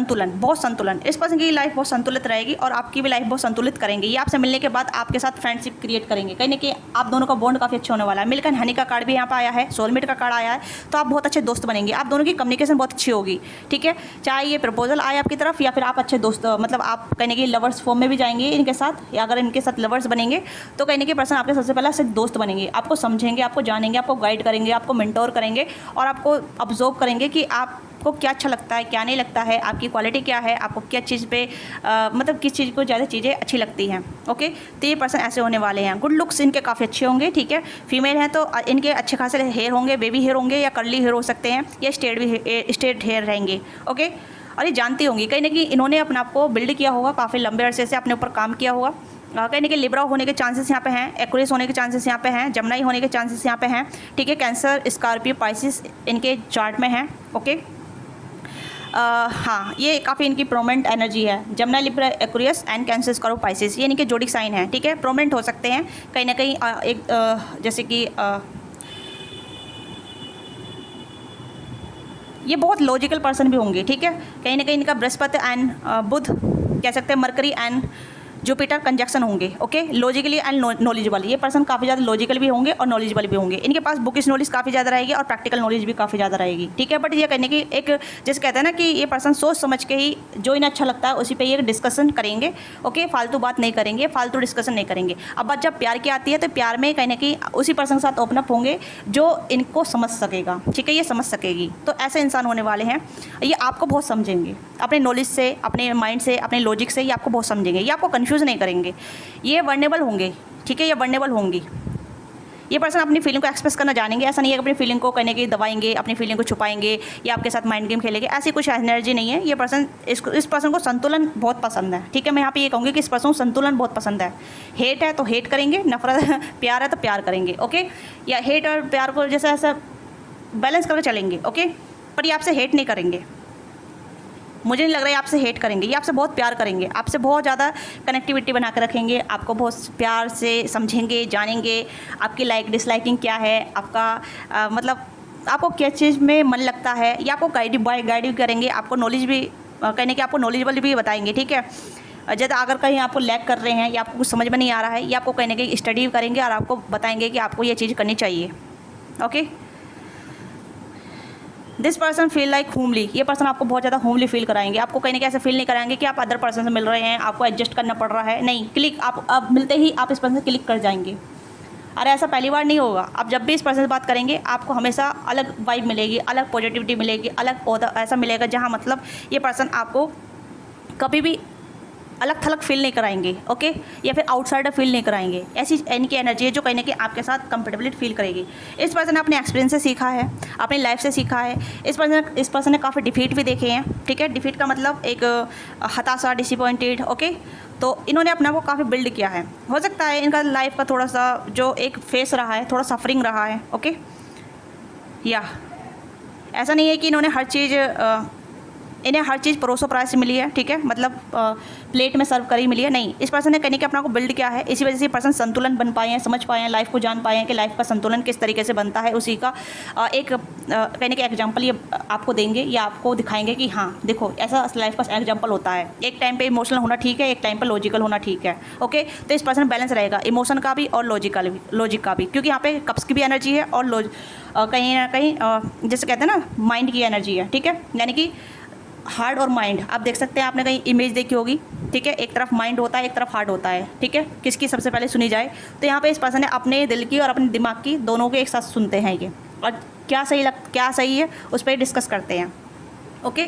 A: संतुलन। इस पर्सन की लाइफ बहुत संतुलित रहेगी और आपकी भी लाइफ बहुत संतुलित करेंगे। ये आपसे मिलने के बाद आपके साथ फ्रेंडशिप क्रिएट करेंगे, कहीं ना कहीं आप दोनों का बॉन्ड काफ़ी अच्छा होने वाला है। मिल्क एंड हनी का कार्ड भी यहाँ पर आया है, सोलमेट का कार्ड आया है, तो आप बहुत अच्छे दोस्त बनेंगे। आप दोनों की कम्युनिकेशन बहुत अच्छी होगी, ठीक है। चाहे ये प्रपोजल आए आपकी तरफ या फिर आप अच्छे दोस्त, मतलब आप कहीं ना कहीं लवर्स फॉर्म में भी जाएंगे इनके साथ, या अगर इनके साथ लवर्स बनेंगे तो कहीं ना कहीं पर्सन आपके सबसे पहले सिर्फ दोस्त बनेंगे। आपको समझेंगे, आपको जानेंगे, आपको गाइड करेंगे, आपको मेंटोर करेंगे और आपको ऑब्जर्व करेंगे कि आपको क्या अच्छा लगता है, क्या नहीं लगता है, आपकी क्वालिटी क्या है, आपको क्या चीज़ पे मतलब किस चीज़ को ज़्यादा चीज़ें अच्छी लगती हैं। ओके, तो ये पर्सन ऐसे होने वाले हैं। गुड लुक्स इनके काफ़ी अच्छे होंगे, ठीक है। फीमेल हैं तो इनके अच्छे खासे हेयर होंगे, बेबी हेयर होंगे या कर्ली हेयर हो सकते हैं, या स्ट्रेट हेयर रहेंगे। ओके, और ये जानती होंगी कहीं ना कहीं इन्होंने अपने आप को बिल्ड किया होगा, काफ़ी लंबे अरसे से अपने ऊपर काम किया होगा। कहीं ना कहीं लिब्रा होने के चांसेस यहाँ पे हैं, एक्वेरियस होने के चांसेस यहाँ पे हैं, जमनाई होने के चांसेस यहाँ पे हैं, ठीक है। कैंसर, स्कॉर्पियो, पाइसिस इनके चार्ट में हैं। ओके, हाँ, ये काफ़ी इनकी प्रोमिनेंट एनर्जी है। Gemini, Libra, Aquarius and Cancer, Scorpio, Pisces, ये इनके जोडिक साइन हैं, ठीक है। प्रोमिनेंट हो सकते हैं कहीं ना कहीं जैसे कि ये बहुत लॉजिकल पर्सन भी होंगे, ठीक है। कहीं ना कहीं इनका बृहस्पति एंड बुध कह सकते हैं, मरकरी एंड जुपिटर कंजक्शन होंगे। ओके, लॉजिकली एंड नॉलेजेबल, ये पर्सन काफ़ी ज़्यादा लॉजिकल भी होंगे और नॉलेजेबल भी होंगे। इनके पास बुकिश नॉलेज काफ़ी ज़्यादा रहेगी और प्रैक्टिकल नॉलेज भी काफ़ी ज़्यादा रहेगी, ठीक है। बट ये कहने की एक जैसे कहते हैं ना कि ये पर्सन सोच समझ के ही जो इन्हें अच्छा लगता है उसी पे ये डिस्कशन करेंगे। ओके, फालतू बात नहीं करेंगे, फालतू डिस्कशन नहीं करेंगे। अब बात जब प्यार की आती है तो प्यार में कहीं ना कहीं उसी पर्सन के साथ ओपन अप होंगे जो इनको समझ सकेगा, ठीक है, ये समझ सकेगी। तो ऐसे इंसान होने वाले हैं। ये आपको बहुत समझेंगे अपने नॉलेज से, अपने माइंड से, अपने लॉजिक से, ये आपको बहुत समझेंगे, ये आपको कन्फ्यूज़ नहीं करेंगे। ये वर्नेबल होंगे, ठीक है, ये वर्नेबल होंगी। ये पर्सन अपनी फीलिंग को एक्सप्रेस करना जानेंगे। ऐसा नहीं है कि अपनी फीलिंग को कहने की दबाएंगे, अपनी फीलिंग को छुपाएंगे या आपके साथ माइंड गेम खेलेंगे, ऐसी कुछ एनर्जी नहीं है। ये पर्सन इस पर्सन को संतुलन बहुत पसंद है, ठीक है। मैं यहाँ पे ये कहूँगी कि इस पर्सन को संतुलन बहुत पसंद है। हेट है तो हेट करेंगे, नफरत प्यार है तो प्यार करेंगे। ओके, या हेट और प्यार को जैसा ऐसा बैलेंस करके चलेंगे। ओके, पर ये आपसे हेट नहीं करेंगे, मुझे नहीं लग रहा है आपसे हेट करेंगे। ये आपसे बहुत प्यार करेंगे, आपसे बहुत ज़्यादा कनेक्टिविटी बना कर रखेंगे, आपको बहुत प्यार से समझेंगे, जानेंगे, आपकी लाइक डिसलाइकिंग क्या है, आपका मतलब आपको क्या चीज़ में मन लगता है, या आपको गाइड भी करेंगे, आपको नॉलेज भी कहने की आपको नॉलेजेबल भी बताएंगे, ठीक है। जब अगर कहीं आपको लैक कर रहे हैं या आपको कुछ समझ में नहीं आ रहा है, या आपको कहने की स्टडी करेंगे और आपको बताएंगे कि आपको ये चीज़ करनी चाहिए। Okay, this person feel like homely, ये पर्सन आपको बहुत ज़्यादा होमली फील कराएंगे। आपको कहीं ना कहीं ऐसे फील नहीं कराएंगे कि आप अदर पर्सन से मिल रहे हैं, आपको एडजस्ट करना पड़ रहा है, नहीं। क्लिक आप अब मिलते ही आप इस पर्सन से क्लिक कर जाएंगे। अरे ऐसा पहली बार नहीं होगा। आप जब भी इस पर्सन से बात करेंगे आपको हमेशा अलग वाइब मिलेगी, अलग पॉजिटिविटी मिलेगी, अलग ऐसा मिलेगा जहाँ मतलब ये पर्सन आपको कभी भी अलग थलग फील नहीं कराएंगे। ओके, या फिर आउटसाइडर फील नहीं कराएंगे। ऐसी इनकी एनर्जी है जो कहीं ना कहीं आपके साथ कंफर्टेबली फील करेगी। इस पर्सन ने अपने एक्सपीरियंस से सीखा है, अपनी लाइफ से सीखा है। इस पर्सन ने काफ़ी डिफीट भी देखे हैं, ठीक है। डिफीट का मतलब एक हताशा, डिसअपॉइंटेड। ओके, तो इन्होंने अपने आप को काफ़ी बिल्ड किया है। हो सकता है इनका लाइफ का थोड़ा सा जो एक फेस रहा है, थोड़ा सफरिंग रहा है। ओके, या ऐसा नहीं है कि इन्हें हर चीज़ परोसो प्राइस से मिली है, ठीक है, मतलब प्लेट में सर्व करी मिली है, नहीं। इस पर्सन ने कहने के अपना को बिल्ड किया है। इसी वजह से पर्सन संतुलन बन पाए हैं, समझ पाए हैं, लाइफ को जान पाए हैं कि लाइफ का संतुलन किस तरीके से बनता है। उसी का एक कहने के एग्जांपल ये आपको देंगे या आपको दिखाएंगे कि हाँ देखो ऐसा लाइफ का एग्जांपल होता है। एक टाइम पे इमोशनल होना ठीक है, एक टाइम पर लॉजिकल होना ठीक है। ओके, तो इस पर्सन बैलेंस रहेगा, इमोशन का भी और लॉजिक का भी, क्योंकि यहाँ पे कप्स की भी एनर्जी है और कहीं ना कहीं जैसे कहते हैं ना माइंड की एनर्जी है, ठीक है। यानी कि हार्ट और माइंड आप देख सकते हैं, आपने कहीं इमेज देखी होगी, ठीक है। एक तरफ माइंड होता है, एक तरफ हार्ट होता है, ठीक है। किसकी सबसे पहले सुनी जाए, तो यहाँ पे इस पर्सन ने अपने दिल की और अपने दिमाग की दोनों के एक साथ सुनते हैं ये, और क्या सही है उस पर डिस्कस करते हैं। ओके,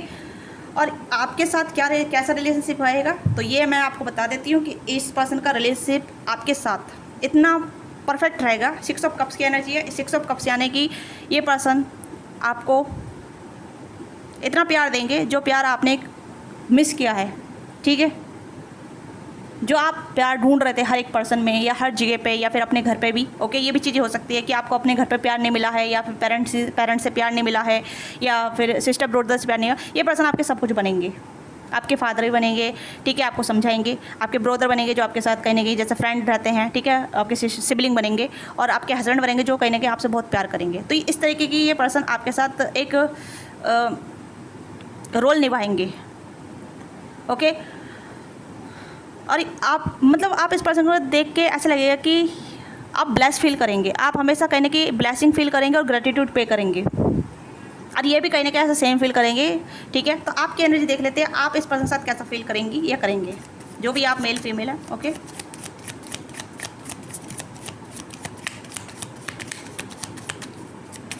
A: और आपके साथ कैसा रिलेशनशिप रहेगा, तो ये मैं आपको बता देती हूँ कि इस पर्सन का रिलेशनशिप आपके साथ इतना परफेक्ट रहेगा। 6 ऑफ कप्स की एनर्जी है। 6 ऑफ कप्स यानी कि ये पर्सन आपको इतना प्यार देंगे जो प्यार आपने मिस किया है, ठीक है। जो आप प्यार ढूंढ रहे थे हर एक पर्सन में या हर जगह पे या फिर अपने घर पे भी। ओके, ये भी चीज़ें हो सकती है कि आपको अपने घर पे प्यार नहीं मिला है, या फिर पेरेंट्स से प्यार नहीं मिला है, या फिर सिस्टर ब्रदर से प्यार नहीं मिला। ये पर्सन आपके सब कुछ बनेंगे, आपके फादर भी बनेंगे, ठीक है, आपको समझाएंगे। आपके ब्रदर बनेंगे जो आपके साथ कहीं ना कहीं जैसे फ्रेंड रहते हैं, ठीक है। आपके सिबलिंग बनेंगे, और आपके हस्बैंड बनेंगे जो कहीं ना कहीं आपसे बहुत प्यार करेंगे। तो इस तरीके की ये पर्सन आपके साथ एक रोल निभाएंगे, ओके। और आप मतलब आप इस पर्सन को देख के ऐसा लगेगा कि आप ब्लेस फील करेंगे, आप हमेशा कहीं ना कहीं ब्लेसिंग फील करेंगे और ग्रेटिट्यूड पे करेंगे, और ये भी कहीं ना कहीं ऐसा सेम फील करेंगे। ठीक है, तो आपकी एनर्जी देख लेते हैं, आप इस पर्सन के साथ कैसा फील करेंगी या करेंगे, जो भी आप मेल फीमेल है। ओके,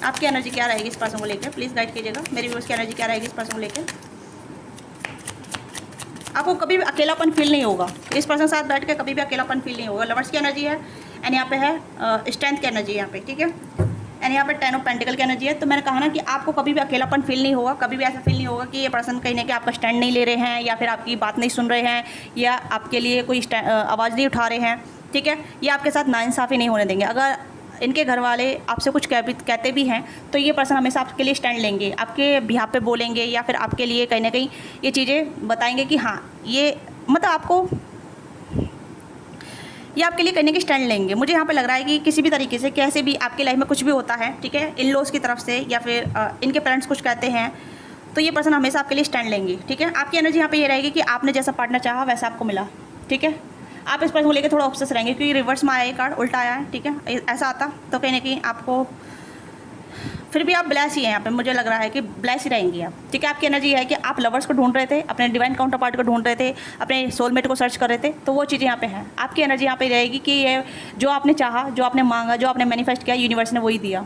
A: आपकी एनर्जी क्या रहेगी इस पर्सन को लेकर, प्लीज़ गाइड कीजिएगा। मेरी व्यूअर्स की एनर्जी क्या रहेगी इस पर्सन को लेकर। आपको कभी भी अकेलापन फील नहीं होगा, इस पर्सन के साथ बैठ के कभी भी अकेलापन फील नहीं होगा। लवर्स की एनर्जी है एंड यहाँ पे है स्ट्रेंथ की एनर्जी यहाँ पे, ठीक है, एंड यहाँ पे 10 ऑफ पेंटिकल की एनर्जी है। तो मैंने कहा ना कि आपको कभी भी अकेलापन फील नहीं होगा, कभी भी ऐसा फील नहीं होगा कि ये पर्सन कहीं ना कहीं आपका स्टैंड नहीं ले रहे हैं, या फिर आपकी बात नहीं सुन रहे हैं, या आपके लिए कोई आवाज़ नहीं उठा रहे हैं। ठीक है, ये आपके साथ नाइंसाफ़ी नहीं होने देंगे। अगर इनके घर वाले आपसे कुछ कहते भी हैं तो ये पर्सन हमेशा आपके लिए स्टैंड लेंगे, आपके बिहाफ पे बोलेंगे, या फिर आपके लिए कहीं ना कहीं ये चीज़ें बताएंगे कि हाँ ये मतलब आपको, ये आपके लिए कहीं ना कहीं स्टैंड लेंगे। मुझे यहाँ पे लग रहा है कि किसी भी तरीके से कैसे भी आपकी लाइफ में कुछ भी होता है, ठीक है, इन लॉज की तरफ से या फिर इनके पेरेंट्स कुछ कहते हैं, तो ये पर्सन हमेशा आपके लिए स्टैंड लेंगे। ठीक है, आपकी एनर्जी यहाँ पे ये रहेगी कि आपने जैसा पार्टनर चाहा वैसा आपको मिला। ठीक है, आप इस पर्सन को लेकर थोड़ा ऑब्सेस रहेंगे, क्योंकि रिवर्स में आया ये कार्ड, उल्टा आया है। ठीक है, ऐसा आता तो कहीं ना कहीं आपको, फिर भी आप ब्लेस ही हैं यहाँ पे, मुझे लग रहा है कि ब्लेस ही रहेंगी आप। ठीक है, आपकी एनर्जी है कि आप लवर्स को ढूंढ रहे थे, अपने डिवाइन काउंटर पार्ट को ढूंढ रहे थे, अपने सोलमेट को सर्च कर रहे थे, तो वो चीज़ें यहाँ पे हैं। आपकी एनर्जी यहाँ पे रहेगी कि ये जो आपने चाहा, जो आपने मांगा, जो आपने मैनिफेस्ट किया, यूनिवर्स ने वही दिया।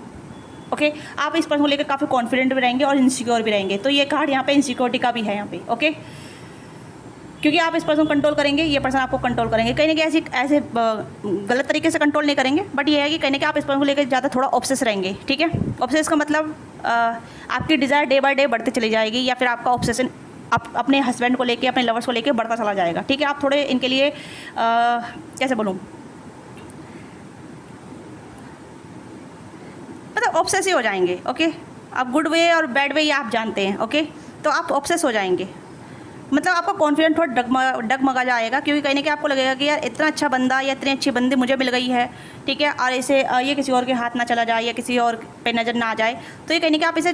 A: ओके, आप इस पर्सन को लेकर काफ़ी कॉन्फिडेंट भी रहेंगे और इनसिक्योर भी रहेंगे। तो ये कार्ड यहाँ पे इनसिक्योरिटी का भी है यहाँ पे। ओके, क्योंकि आप इस पर्सन को कंट्रोल करेंगे, ये पर्सन आपको कंट्रोल करेंगे, कहीं ना कहीं ऐसे गलत तरीके से कंट्रोल नहीं करेंगे, बट ये है कि कहीं ना कहीं आप इस पर्सन को लेकर ज़्यादा थोड़ा ऑब्सेस रहेंगे। ठीक है, ऑब्सेस का मतलब आपकी डिज़ायर डे बाय डे बढ़ती चली जाएगी, या फिर आपका ऑब्सेशन अपने हस्बैंड को लेके, अपने लवर्स को लेके बढ़ता चला जाएगा। ठीक है, आप थोड़े इनके लिए कैसे बोलूँ, मतलब ऑब्सेस ही हो जाएंगे। ओके, आप गुड वे और बैड वे ये आप जानते हैं। ओके, तो आप ऑब्सेस हो जाएंगे, मतलब आपका कॉन्फिडेंट थोड़ा डगमगा जाएगा, क्योंकि कहीं ना कहीं आपको लगेगा कि यार इतना अच्छा बंदा या इतनी अच्छी बंदी मुझे मिल गई है। ठीक है, और इसे ये किसी और के हाथ ना चला जाए या किसी और पे नज़र ना आ जाए, तो ये कहीं ना कहीं आप इसे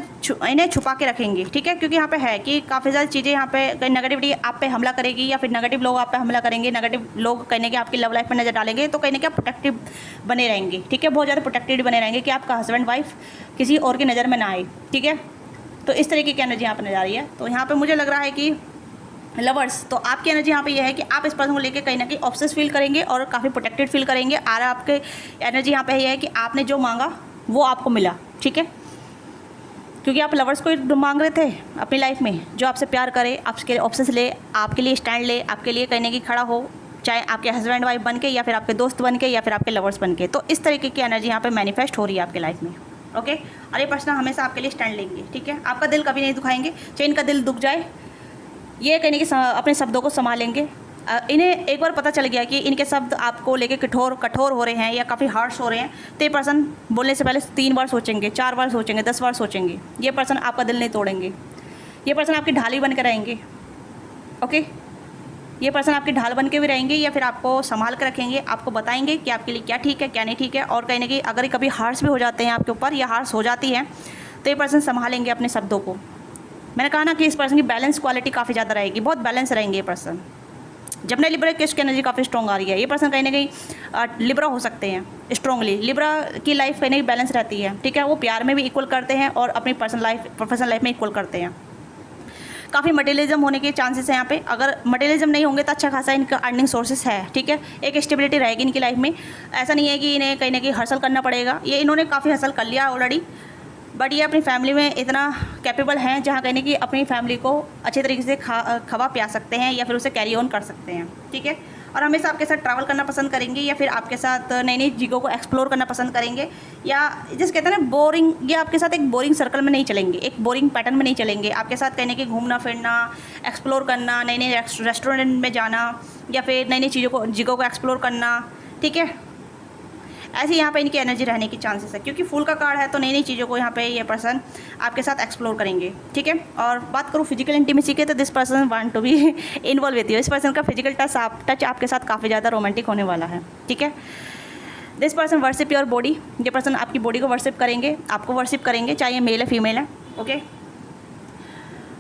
A: इन्हें छुपा के रखेंगे। ठीक है, क्योंकि यहाँ पे है कि काफ़ी ज़्यादा चीज़ें यहाँ पे नेगेटिविटी आप पे हमला करेगी, या फिर नेगेटिव लोग आप पे हमला करेंगे, नेगेटिव लोग कहीं ना कहीं आपकी लव लाइफ पर नज़र डालेंगे, तो कहीं ना कहीं आप प्रोटेक्टिव बने रहेंगे। ठीक है, बहुत ज़्यादा प्रोटेक्टिव बने रहेंगे कि आपका हस्बैंड वाइफ किसी और की नज़र में ना आए। ठीक है, तो इस तरीके की एनर्जी यहाँ पर नजर आ रही है। तो यहाँ पर मुझे लग रहा है कि लवर्स, तो आपकी एनर्जी यहाँ पे ये है कि आप इस पर्सन को लेके कहीं ना कहीं ऑब्सेस फील करेंगे और काफ़ी प्रोटेक्टेड फील करेंगे। और आपके एनर्जी यहाँ पे ये है कि आपने जो मांगा वो आपको मिला। ठीक है, क्योंकि आप लवर्स को मांग रहे थे अपनी लाइफ में, जो आपसे प्यार करे, आपके ऑब्सेस ले, आपके लिए स्टैंड ले, आपके लिए कहीं ना कहीं खड़ा हो, चाहे आपके हस्बैंड वाइफ बन के, या फिर आपके दोस्त बन के, या फिर आपके लवर्स बन के। तो इस तरीके की एनर्जी यहाँ पे मैनिफेस्ट हो रही है आपकी लाइफ में। ओके, और ये पर्सन हमेशा आपके लिए स्टैंड लेंगे। ठीक है, आपका दिल कभी नहीं दुखाएंगे, चाहे इनका दिल दुख जाए, ये कहने की अपने शब्दों को संभालेंगे। इन्हें एक बार पता चल गया कि इनके शब्द आपको लेके कठोर हो रहे हैं या काफ़ी हार्श हो रहे हैं, तो ये पर्सन बोलने से पहले 3 बार सोचेंगे, 4 बार सोचेंगे, 10 बार सोचेंगे। ये पर्सन आपका दिल नहीं तोड़ेंगे, ये पर्सन आपकी ढाली बन के रहेंगे। ओके, ये पर्सन आपकी ढाल बन के भी रहेंगे, या फिर आपको संभाल के रखेंगे, आपको बताएंगे कि आपके लिए क्या ठीक है क्या नहीं ठीक है। और कहीं ना कहीं अगर कभी हार्श भी हो जाते हैं आपके ऊपर, या हार्श हो जाती है, तो ये पर्सन संभालेंगे अपने शब्दों को। मैंने कहा ना कि इस पर्सन की बैलेंस क्वालिटी काफ़ी ज़्यादा रहेगी, बहुत बैलेंस रहेंगे ये पर्सन। जब ने लिब्रा की इसकी एनर्जी काफ़ी स्ट्रॉन्ग आ रही है, ये पर्सन कहीं ना कहीं लिब्रा हो सकते हैं स्ट्रॉन्गली। लिब्रा की लाइफ कहीं ना कहीं बैलेंस रहती है। ठीक है, वो प्यार में भी इक्वल करते हैं और अपनी प्रोफेशनल लाइफ में इक्वल करते हैं। काफ़ी मटेरियलिज्म होने के चांसेस हैं यहाँ पे। अगर मटेरियलिज्म नहीं होंगे तो अच्छा खासा इनका अर्निंग सोर्सेस है। ठीक है, एक स्टेबिलिटी रहेगी इनकी लाइफ में। ऐसा नहीं है कि इन्हें कहीं ना कहीं हसल करना पड़ेगा, ये इन्होंने काफ़ी हसल कर लिया ऑलरेडी, बट ये अपनी फैमिली में इतना कैपेबल हैं जहाँ कहने की अपनी फैमिली को अच्छे तरीके से खवा प्या सकते हैं, या फिर उसे कैरी ऑन कर सकते हैं। ठीक है, और हमेशा आपके साथ ट्रैवल करना पसंद करेंगे, या फिर आपके साथ नई नई जगहों को एक्सप्लोर करना पसंद करेंगे, या जिस कहते हैं ना बोरिंग, ये आपके साथ एक बोरिंग सर्कल में नहीं चलेंगे, एक बोरिंग पैटर्न में नहीं चलेंगे। आपके साथ कहने की घूमना फिरना, एक्सप्लोर करना, नई नई रेस्टोरेंट में जाना, या फिर नई नई जगहों को एक्सप्लोर करना। ठीक है, ऐसे यहाँ पे इनकी एनर्जी रहने की चांसेस है, क्योंकि फूल का कार्ड है, तो नई नई चीज़ों को यहाँ पे ये पर्सन आपके साथ एक्सप्लोर करेंगे। ठीक है, और बात करूँ फिजिकल इंटीमेसी के, तो this person want to be involve with you. इस पर्सन का फिजिकल टच आपके साथ काफ़ी ज़्यादा रोमांटिक होने वाला है। ठीक है, this person worship your body, ये पर्सन आपकी बॉडी को वर्शिप करेंगे, आपको वर्शिप करेंगे, चाहे मेल है फीमेल है। ओके,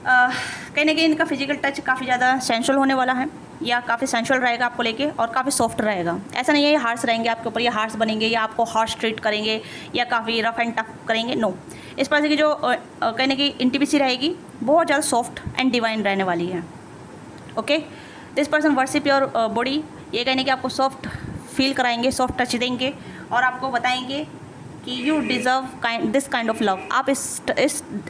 A: कहीं ना कहीं इनका फिजिकल टच काफ़ी ज़्यादा सेंशुअल होने वाला है, या काफ़ी सेंशुअल रहेगा आपको लेके, और काफ़ी सॉफ्ट रहेगा। ऐसा नहीं है ये हार्श रहेंगे आपके ऊपर, ये हार्श बनेंगे या आपको हार्श ट्रीट करेंगे या काफ़ी रफ एंड टफ करेंगे, नो। इस पर की जो कहीं ना कहीं इंटीमेसी रहेगी बहुत ज़्यादा सॉफ्ट एंड डिवाइन रहने वाली है। Okay, this person worship your body, ये कहने कि आपको सॉफ्ट फील कराएंगे, सॉफ्ट टच देंगे और आपको बताएंगे कि you deserve this kind of love. आप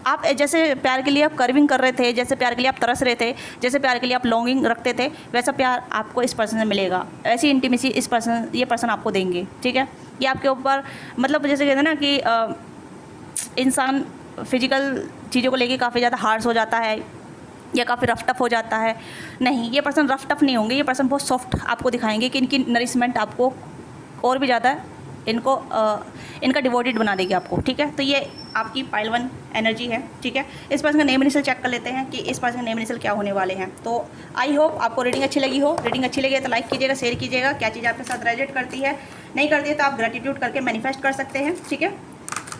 A: आप जैसे प्यार के लिए आप कर्विंग कर रहे थे, जैसे प्यार के लिए आप तरस रहे थे, जैसे प्यार के लिए आप लॉन्गिंग रखते थे, वैसा प्यार आपको इस पर्सन से मिलेगा, ऐसी इंटीमेसी ये पर्सन आपको देंगे। ठीक है, ये आपके ऊपर मतलब जैसे कहते हैं ना कि इंसान फिजिकल चीज़ों को लेके काफ़ी ज़्यादा हार्श हो जाता है या काफ़ी रफ टफ हो जाता है, नहीं, ये पर्सन रफ टफ नहीं होंगे, ये पर्सन बहुत सॉफ्ट आपको दिखाएंगे कि इनकी नरिशमेंट आपको और भी ज़्यादा इनका डिवोटेड बना देगी आपको। ठीक है, तो ये आपकी पाइल 1 एनर्जी है। ठीक है, इस पर्सन का नेम इनिशियल चेक कर लेते हैं कि इस पर्सन का नेम इनिशियल क्या होने वाले हैं। तो आई होप आपको रीडिंग अच्छी लगी हो। रीडिंग अच्छी लगी है तो लाइक कीजिएगा, शेयर कीजिएगा। क्या चीज़ आपके साथ रेजोनेट करती है, नहीं करती है तो आप ग्रेटिट्यूड करके मैनिफेस्ट कर सकते हैं। ठीक है,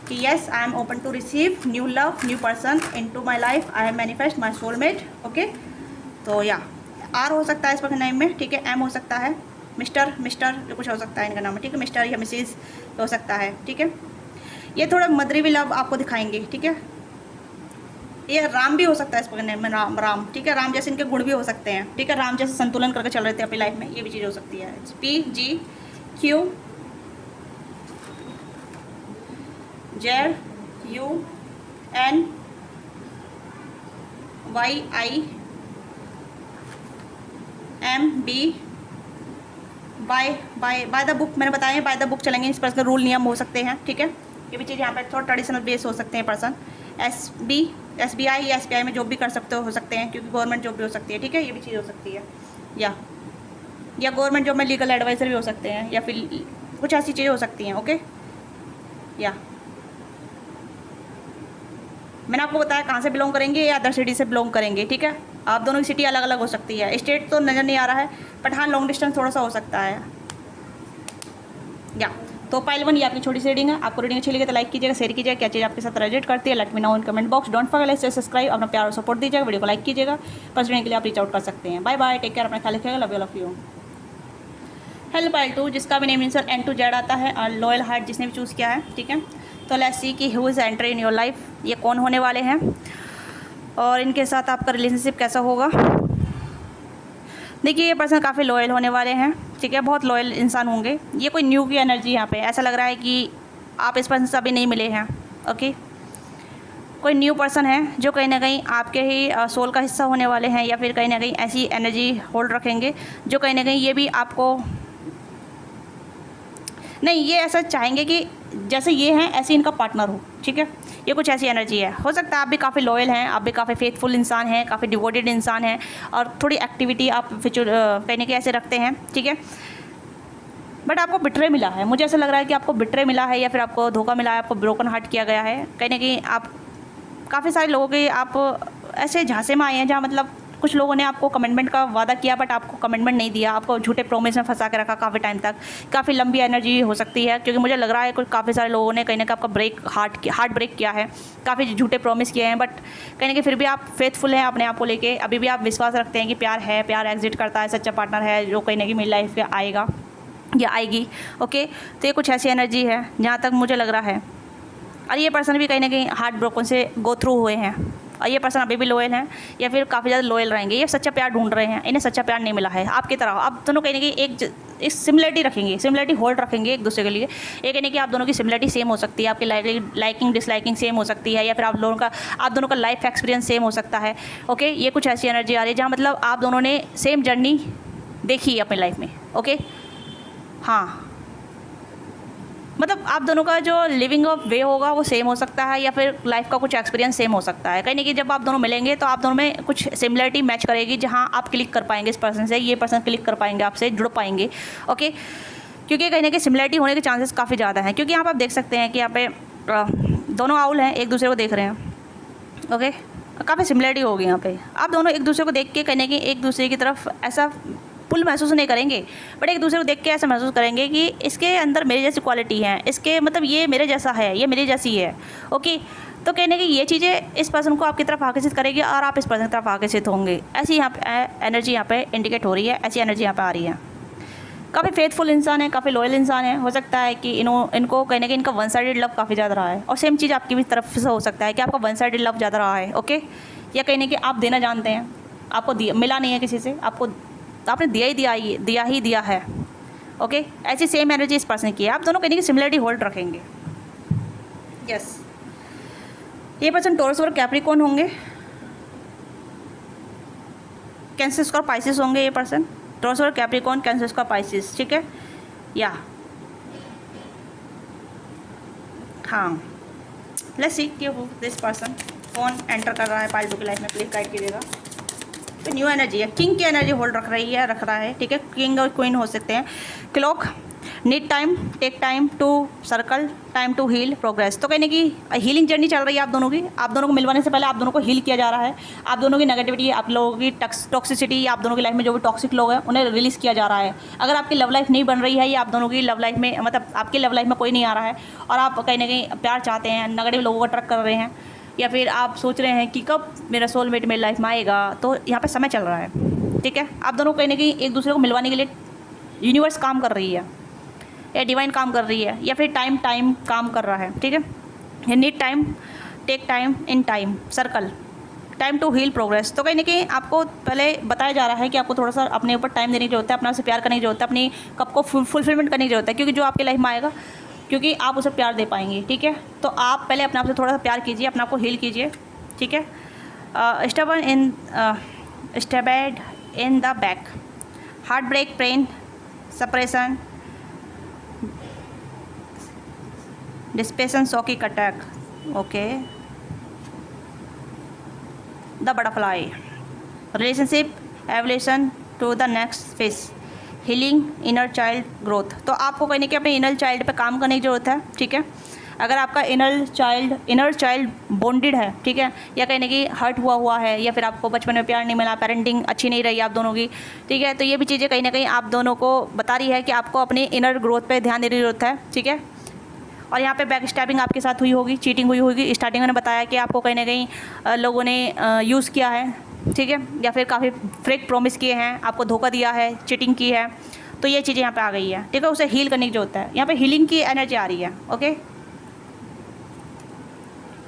A: कि yes I am open to receive new love, new person into my life, I am manifest my soulmate. Okay, तो या आर हो सकता है इस पर्सन नेम में। ठीक है, एम हो सकता है, मिस्टर जो कुछ हो सकता है इनका नाम है। ठीक है, मिस्टर या मिसेज हो सकता है। ठीक है, ये थोड़ा मदरी भी लव आपको दिखाएंगे। ठीक है, ये राम भी हो सकता है इस पर नेम में, राम। ठीक है, राम जैसे इनके गुण भी हो सकते हैं। ठीक है, राम जैसे संतुलन करके चल रहे थे अपनी लाइफ में, ये भी चीज़ हो सकती है। PGQZUI MB by the book मैंने बताया, बाय द बुक चलेंगे। इस पर्सन के रूल नियम हो सकते हैं। ठीक है, ये भी चीज़ यहाँ पर थोड़ा ट्रेडिशनल बेस हो सकते हैं पर्सन। SBI या SBI में जॉब भी कर सकते हैं, क्योंकि गवर्नमेंट जॉब भी हो सकती है। ठीक है, ये भी चीज़ हो सकती है, या गवर्नमेंट जॉब में लीगल एडवाइज़र भी हो सकते हैं, या फिर कुछ ऐसी चीज़ें हो सकती हैं। ओके, या मैंने आपको बताया कहाँ से बिलोंग करेंगे या अदर सिटी से बिलोंग करेंगे। ठीक है, आप दोनों की सिटी अलग अलग हो सकती है, स्टेट तो नज़र नहीं आ रहा है, बट हाँ लॉन्ग डिस्टेंस थोड़ा सा हो सकता है। या तो पाइल 1 ये आपकी छोटी सी रीडिंग है। आपको रीडिंग अच्छी लगी तो लाइक कीजिएगा, शेयर कीजिएगा। क्या चीज़ आपके साथ रेजोनेट करती है, let me know in comment box. Don't forget to subscribe, अपना प्यार और सपोर्ट दीजिएगा, वीडियो को लाइक कीजिएगा। पर्सनली के लिए आप रीच आउट कर सकते हैं। बाय बाय, टेक केयर, अपना ख्याल रखिएगा, love you all of you. Hello pile 2, जिसका भी name answer N to Z आता है, और लॉयल हार्ट जिसने भी चूज़ किया है। ठीक है, तो लेट्स सी कि who is enter in your life, ये कौन होने वाले हैं और इनके साथ आपका रिलेशनशिप कैसा होगा। देखिए, ये पर्सन काफ़ी लॉयल होने वाले हैं। ठीक है, बहुत लॉयल इंसान होंगे। ये कोई न्यू की एनर्जी यहाँ पे ऐसा लग रहा है कि आप इस पर्सन से अभी नहीं मिले हैं। ओके, कोई न्यू पर्सन है जो कहीं ना कहीं आपके ही सोल का हिस्सा होने वाले हैं, या फिर कहीं ना कहीं ऐसी एनर्जी होल्ड रखेंगे जो कहीं ना कहीं ये भी आपको नहीं, ये ऐसा चाहेंगे कि जैसे ये हैं ऐसे इनका पार्टनर हो। ठीक है, ये कुछ ऐसी एनर्जी है। हो सकता है आप भी काफ़ी लॉयल हैं, आप भी काफ़ी फेथफुल इंसान हैं, काफ़ी डिवोटेड इंसान हैं, और थोड़ी एक्टिविटी आप कहीं ना कहीं ऐसे रखते हैं। ठीक है, बट आपको बिट्रे मिला है, मुझे ऐसा लग रहा है कि आपको बिट्रे मिला है, या फिर आपको धोखा मिला है, आपको ब्रोकन हार्ट किया गया है। कहीं ना कहीं आप काफ़ी सारे लोगों के आप ऐसे झांसे में आए हैं जहाँ मतलब कुछ लोगों ने आपको कमिटमेंट का वादा किया, बट आपको कमिटमेंट नहीं दिया, आपको झूठे प्रोमिस में फंसा के रखा काफ़ी टाइम तक। काफ़ी लंबी एनर्जी हो सकती है, क्योंकि मुझे लग रहा है काफ़ी सारे लोगों ने कहीं ना कहीं आपका हार्ट ब्रेक किया है, काफ़ी झूठे प्रोमिस किए हैं, बट कहीं ना कहीं फिर भी आप फेथफुल हैं अपने आप को लेके। अभी भी आप विश्वास रखते हैं कि प्यार है, प्यार एग्जिट करता है, सच्चा पार्टनर है जो कहीं ना कहीं मेरी लाइफ में आएगा या आएगी। ओके, तो ये कुछ ऐसी एनर्जी है जहाँ तक मुझे लग रहा है। और ये पर्सन भी कहीं ना कहीं हार्ट ब्रोकन से गो थ्रू हुए हैं, और ये पर्सन अभी भी लॉयल हैं या फिर काफ़ी ज़्यादा लॉयल रहेंगे। ये सच्चा प्यार ढूंढ रहे हैं, इन्हें सच्चा प्यार नहीं मिला है आपकी तरह। आप दोनों कहीं ना कहीं एक सिमिलरिटी रखेंगे, सिमिलरिटी होल्ड रखेंगे एक दूसरे के लिए। ये कहने कि आप दोनों की सिमिलरिटी सेम हो सकती है, आपकी लाइकिंग डिसलाइकिंग सेम हो सकती है, या फिर आप दोनों का लाइफ एक्सपीरियंस सेम हो सकता है। ओके, ये कुछ ऐसी एनर्जी आ रही है जहाँ मतलब आप दोनों ने सेम जर्नी देखी है अपनी लाइफ में। ओके, हाँ, मतलब आप दोनों का जो लिविंग ऑफ वे होगा वो सेम हो सकता है, या फिर लाइफ का कुछ एक्सपीरियंस सेम हो सकता है। कहीं ना कहीं जब आप दोनों मिलेंगे तो आप दोनों में कुछ सिमिलरिटी मैच करेगी, जहां आप क्लिक कर पाएंगे इस पर्सन से, ये पर्सन क्लिक कर पाएंगे आपसे, जुड़ पाएंगे। ओके, क्योंकि कहीं ना कहीं सिमिलरिटी होने के चांसेस काफ़ी ज़्यादा हैं, क्योंकि यहाँ पर आप देख सकते हैं कि यहाँ पे दोनों आउल हैं, एक दूसरे को देख रहे हैं। ओके, काफ़ी सिमिलरिटी होगी यहाँ पे। आप दोनों एक दूसरे को देख के कहीं ना कहीं एक दूसरे की तरफ ऐसा पुल महसूस नहीं करेंगे, बट एक दूसरे को देख के ऐसा महसूस करेंगे कि इसके अंदर मेरे जैसी क्वालिटी है, इसके मतलब ये मेरे जैसा है, ये मेरी जैसी है। ओके, तो कहने की ये चीज़ें इस पर्सन को आपकी तरफ आकर्षित करेगी और आप इस पर्सन की तरफ आकर्षित होंगे। ऐसी यहाँ पे एनर्जी यहाँ पे इंडिकेट हो रही है, ऐसी एनर्जी यहाँ पे आ रही है। काफ़ी फेथफुल इंसान है, काफ़ी लॉयल इंसान है। हो सकता है कि इनको कहने कि इनका वन साइडेड लव काफ़ी ज़्यादा रहा है, और सेम चीज़ आपकी भी तरफ से हो सकता है कि आपका वन साइडेड लव ज़्यादा रहा है। ओके, या कहने कि आप देना जानते हैं, आपको मिला नहीं है किसी से, आपने दिया ही दिया है। ओके, ऐसी सेम एनर्जी इस पर्सन की है। आप दोनों कहने की सिमिलरिटी होल्ड रखेंगे। यस, ये पर्सन टॉरस और कैप्रिकॉर्न होंगे, कैंसर और पाइसेस होंगे। ये पर्सन टॉरस और कैप्रिकॉर्न, कैंसर और पाइसेस, ठीक है। या हाँ, लेट्स सी कि वो दिस पर्सन कौन एंटर कर रहा है पाइल की लाइफ में, प्लीज गाइड कीजिएगा। तो न्यू एनर्जी है, किंग की एनर्जी होल्ड रख रहा है, ठीक है। किंग और क्वीन हो सकते हैं। Clock, need time, take time to circle, time to heal, progress. तो कहने की हीलिंग जर्नी चल रही है आप दोनों की। आप दोनों को मिलवाने से पहले आप दोनों को हील किया जा रहा है। आप दोनों की नेगेटिविटी, आप लोगों की टॉक्सिसिटी, आप दोनों की लाइफ में जो भी टॉक्सिक लोग हैं उन्हें रिलीज़ किया जा रहा है। अगर आपकी लव लाइफ नहीं बन रही है, या आप दोनों की लव लाइफ में, मतलब आपकी लव लाइफ में कोई नहीं आ रहा है और आप कहीं ना कहीं प्यार चाहते हैं, नेगेटिव लोगों को ट्रक कर रहे हैं, या फिर आप सोच रहे हैं कि कब मेरा सोलमेट मेरी लाइफ में आएगा, तो यहाँ पे समय चल रहा है, ठीक है। आप दोनों कहीं ना कहीं एक दूसरे को मिलवाने के लिए यूनिवर्स काम कर रही है, या डिवाइन काम कर रही है, या फिर टाइम काम कर रहा है, ठीक है। Need time, take time, in time, circle, time to heal, progress. तो कहीं ना कहीं आपको पहले बताया जा रहा है कि आपको थोड़ा सा अपने ऊपर टाइम देने की जरूरत है, अपने से प्यार करने की जरूरत है, अपनी कप को फुलफिलमेंट करने की जरूरत है, क्योंकि जो आपकी लाइफ में आएगा, क्योंकि आप उसे प्यार दे पाएंगे, ठीक है। तो आप पहले अपने आप से थोड़ा सा प्यार कीजिए, अपने आप को हील कीजिए, ठीक है। Stabbed in the back, heart break, pain, separation, deception, shocking attack, okay. The butterfly, relationship, evolution to the next phase, healing, inner child growth. तो आपको कहने कि अपने इनर चाइल्ड पे काम करने की ज़रूरत है, ठीक है। अगर आपका इनर चाइल्ड बॉन्डेड है, ठीक है, या कहने की हर्ट हुआ है, या फिर आपको बचपन में प्यार नहीं मिला, पेरेंटिंग अच्छी नहीं रही आप दोनों की, ठीक है, तो ये भी चीज़ें कहीं ना कहीं आप दोनों को बता रही है कि आपको अपनी इनर ग्रोथ पे ध्यान देने की ज़रूरत है, ठीक है। और यहाँ पे बैक स्टैबिंग आपके साथ हुई होगी, चीटिंग हुई होगी। स्टार्टिंग में बताया कि आपको कहीं ना कहीं लोगों ने यूज़ किया है, ठीक है, या फिर काफ़ी फेक प्रॉमिस किए हैं, आपको धोखा दिया है, चीटिंग की है। तो ये चीज़ें यहाँ पे आ गई है, ठीक है। उसे हील करने की जरूरत है, यहाँ पे हीलिंग की एनर्जी आ रही है, okay.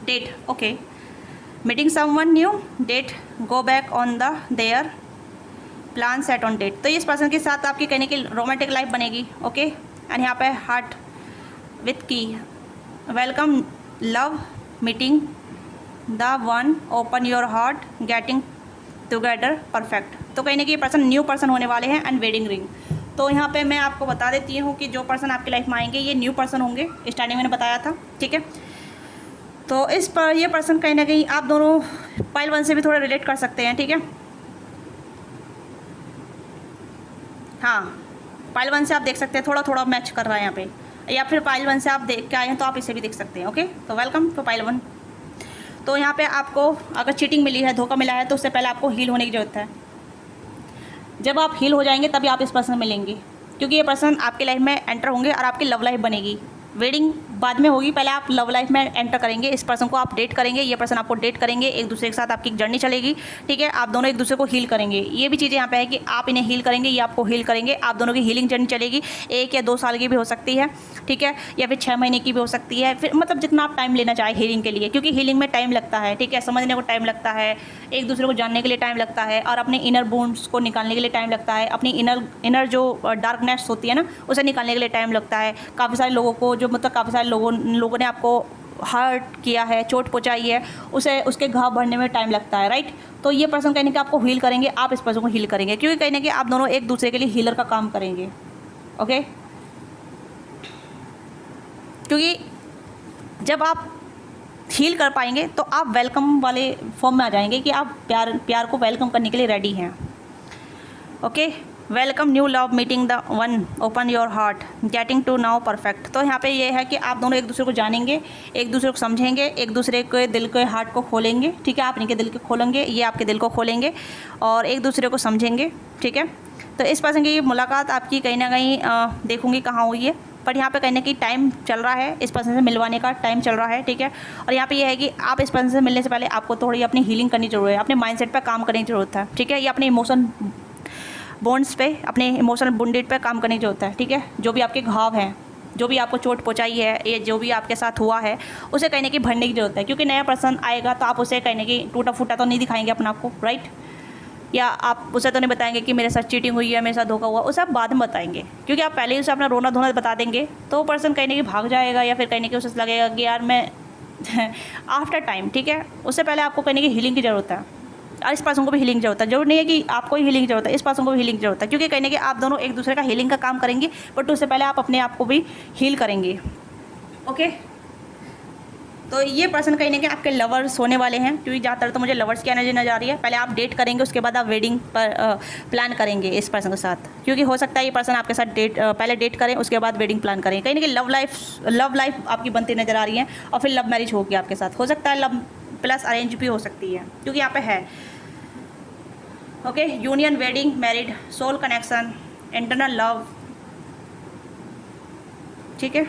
A: Date, okay, meeting someone new, date, go back on the their plan, set on date. तो इस पर्सन के साथ आपकी कहने की रोमांटिक लाइफ बनेगी, ओके। एंड यहाँ पे heart with key, welcome love, meeting the one, open your heart, getting together, perfect. तो कहीं ना कहीं पर्सन न्यू पर्सन होने वाले हैं, एंड वेडिंग रिंग। तो यहाँ पे मैं आपको बता देती हूँ कि जो पर्सन आपकी लाइफ में आएंगे ये न्यू पर्सन होंगे, स्टार्टिंग मैंने बताया था, ठीक है। तो इस पर ये पर्सन कहीं ना कहीं आप दोनों पाइल 1 से भी थोड़ा रिलेट कर सकते हैं, ठीक है। हाँ, पाइल 1 से आप देख सकते हैं, थोड़ा थोड़ा मैच कर रहा है यहाँ पे, या फिर पाइल 1 से आप देख के आए हैं तो आप इसे भी देख सकते हैं, ओके। तो वेलकम टू पाइल 1। तो यहाँ पे आपको अगर चीटिंग मिली है, धोखा मिला है, तो उससे पहले आपको हील होने की ज़रूरत है। जब आप हील हो जाएंगे तभी आप इस पर्सन मिलेंगे, क्योंकि ये पर्सन आपकी लाइफ में एंटर होंगे और आपकी लव लाइफ बनेगी। वेडिंग बाद में होगी, पहले आप लव लाइफ में एंटर करेंगे, इस पर्सन को आप डेट करेंगे, ये पर्सन आपको डेट करेंगे, एक दूसरे के साथ आपकी जर्नी चलेगी, ठीक है। आप दोनों एक दूसरे को हील करेंगे। ये भी चीज़ें यहाँ पे है कि आप इन्हें हील करेंगे, ये आपको हील करेंगे। आप दोनों की हीलिंग जर्नी चलेगी, 1 या 2 साल की भी हो सकती है, ठीक है, या फिर 6 महीने की भी हो सकती है, फिर मतलब जितना आप टाइम लेना चाहे हीलिंग के लिए, क्योंकि हीलिंग में टाइम लगता है, ठीक है, समझने को टाइम लगता है, एक दूसरे को जानने के लिए टाइम लगता है, और अपने इनर वुंड्स को निकालने के लिए टाइम लगता है, अपनी इनर जो डार्कनेस होती है ना, उसे निकालने के लिए टाइम लगता है। काफ़ी सारे लोगों को जो मतलब काफ़ी सारे लोगों ने आपको हर्ट किया है, चोट पहुंचाई है, उसके घाव भरने में टाइम लगता है, राइट। तो ये पर्सन कहने कि आपको हील करेंगे, आप इस पर्सन को हील करेंगे, क्योंकि कहने कि आप दोनों एक दूसरे के लिए हीलर का काम करेंगे, ओके। क्योंकि जब आप हील कर पाएंगे तो आप वेलकम वाले फॉर्म में आ जाएंगे कि आप प्यार को वेलकम करने के लिए रेडी हैं, okay. Welcome new love, meeting the one, open your heart, getting to now perfect. तो यहाँ पे ये है कि आप दोनों एक दूसरे को जानेंगे, एक दूसरे को समझेंगे, एक दूसरे के दिल के हार्ट को खोलेंगे, ठीक है। आप इनके दिल को खोलेंगे, ये आपके दिल को खोलेंगे, और एक दूसरे को समझेंगे, ठीक है। तो इस पर्सन की मुलाकात आपकी कहीं ना कहीं देखूँगी कहाँ हुई है, बट यहाँ पे कहने की टाइम चल रहा है, इस पर्सन से मिलवाने का टाइम चल रहा है, ठीक है। और यहाँ पे ये है कि आप इस पर्सन से मिलने से पहले आपको थोड़ी अपनी हीलिंग करनी जरूरत है, अपने माइंडसेट पे काम करने की ज़रूरत है, ठीक है। ये अपने इमोशन बॉन्ड्स पे, अपने इमोशनल बॉन्डेड पे काम करने की ज़रूरत है, ठीक है। जो भी आपके घाव हैं, जो भी आपको चोट पहुंचाई है, ये जो भी आपके साथ हुआ है, उसे कहने की भरने की ज़रूरत है, क्योंकि नया पर्सन आएगा तो आप उसे कहने की टूटा फूटा तो नहीं दिखाएंगे अपना आपको, राइट। या आप उसे तो नहीं बताएंगे कि मेरे साथ चीटिंग हुई है, मेरे साथ धोखा हुआ, उसे आप बाद में बताएंगे, क्योंकि आप पहले ही उसे अपना रोना धोना बता देंगे तो वो पर्सन कहने की भाग जाएगा, या फिर कहने की उसे लगेगा कि यार मैं आफ्टर टाइम, ठीक है। उससे पहले आपको कहने की हीलिंग की ज़रूरत है, और इस पर्सन को भी हीलिंग की जरूरत है। जरूर नहीं है कि आपको ही हीलिंग की जरूरत है, इस पर्सन को भी हीलिंग की जरूरत है, क्योंकि कहने कि आप दोनों एक दूसरे का हीलिंग का काम करेंगे, बट उससे पहले आप अपने आप को भी हील करेंगे, ओके। तो ये पर्सन कहीं ना कहीं आपके लवर्स होने वाले हैं, क्योंकि ज़्यादातर तो मुझे लवर्स की एनर्जी नजर आ रही है। पहले आप डेट करेंगे, उसके बाद आप वेडिंग पर प्लान करेंगे इस पर्सन के साथ, क्योंकि हो सकता है ये पर्सन आपके साथ पहले डेट करें, उसके बाद वेडिंग प्लान करें। कहीं ना कहीं लव लाइफ आपकी बनती नजर आ रही है, और फिर लव मैरिज होगी आपके साथ। हो सकता है लव प्लस अरेंज भी हो सकती है, क्योंकि यहाँ पे है, okay. Union, wedding, married, soul connection, internal love, ठीक है।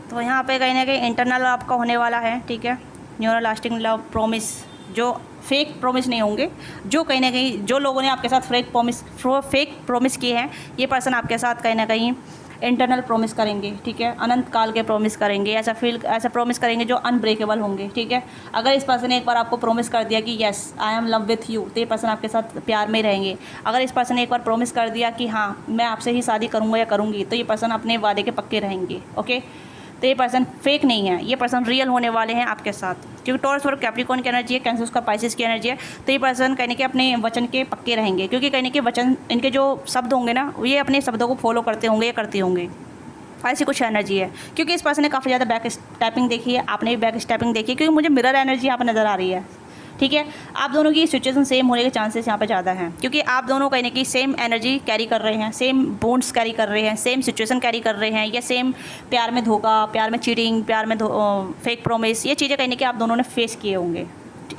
A: तो यहाँ पे कहीं ना कहीं इंटरनल आपका होने वाला है, ठीक है। न्यूरो लास्टिंग लव प्रॉमिस, जो फेक प्रॉमिस नहीं होंगे, जो कहीं ना कहीं जो लोगों ने आपके साथ फेक प्रॉमिस किए हैं, ये पर्सन आपके साथ कहीं ना कहीं इंटरनल प्रॉमिस करेंगे, ठीक है। अनंत काल के प्रॉमिस करेंगे, ऐसा प्रॉमिस करेंगे जो अनब्रेकेबल होंगे, ठीक है। अगर इस पर्सन ने एक बार आपको प्रॉमिस कर दिया कि yes I am love with you, तो ये पर्सन आपके साथ प्यार में रहेंगे। अगर इस पर्सन ने एक बार प्रॉमिस कर दिया कि हाँ मैं आपसे ही शादी करूँगा या करूँगी, तो ये पर्सन अपने वादे के पक्के रहेंगे, ओके। तो ये पर्सन फेक नहीं है, ये पर्सन रियल होने वाले हैं आपके साथ, क्योंकि टॉरस और कैप्रिकॉर्न की एनर्जी है, कैंसर का पाइसेस की एनर्जी है। तो ये पर्सन कहने के अपने वचन के पक्के रहेंगे, क्योंकि कहने के वचन, इनके जो शब्द होंगे ना, ये अपने शब्दों को फॉलो करते होंगे या करते होंगे, ऐसी कुछ एनर्जी है। क्योंकि इस पर्सन ने काफ़ी ज़्यादा बैक स्टैपिंग देखी है, आपने भी बैक स्टैपिंग देखी है, क्योंकि मुझे मिरर एनर्जी यहाँ पर नज़र आ रही है, ठीक है। आप दोनों की सिचुएशन सेम होने के चांसेस यहाँ पे ज़्यादा हैं, क्योंकि आप दोनों कहीं ना कहीं सेम एनर्जी कैरी कर रहे हैं, सेम बॉन्ड्स कैरी कर रहे हैं, सेम सिचुएशन कैरी कर रहे हैं, या सेम प्यार में धोखा, प्यार में चीटिंग, प्यार में फेक प्रोमिस, ये चीज़ें कहीं ना कहीं आप दोनों ने फेस किए होंगे।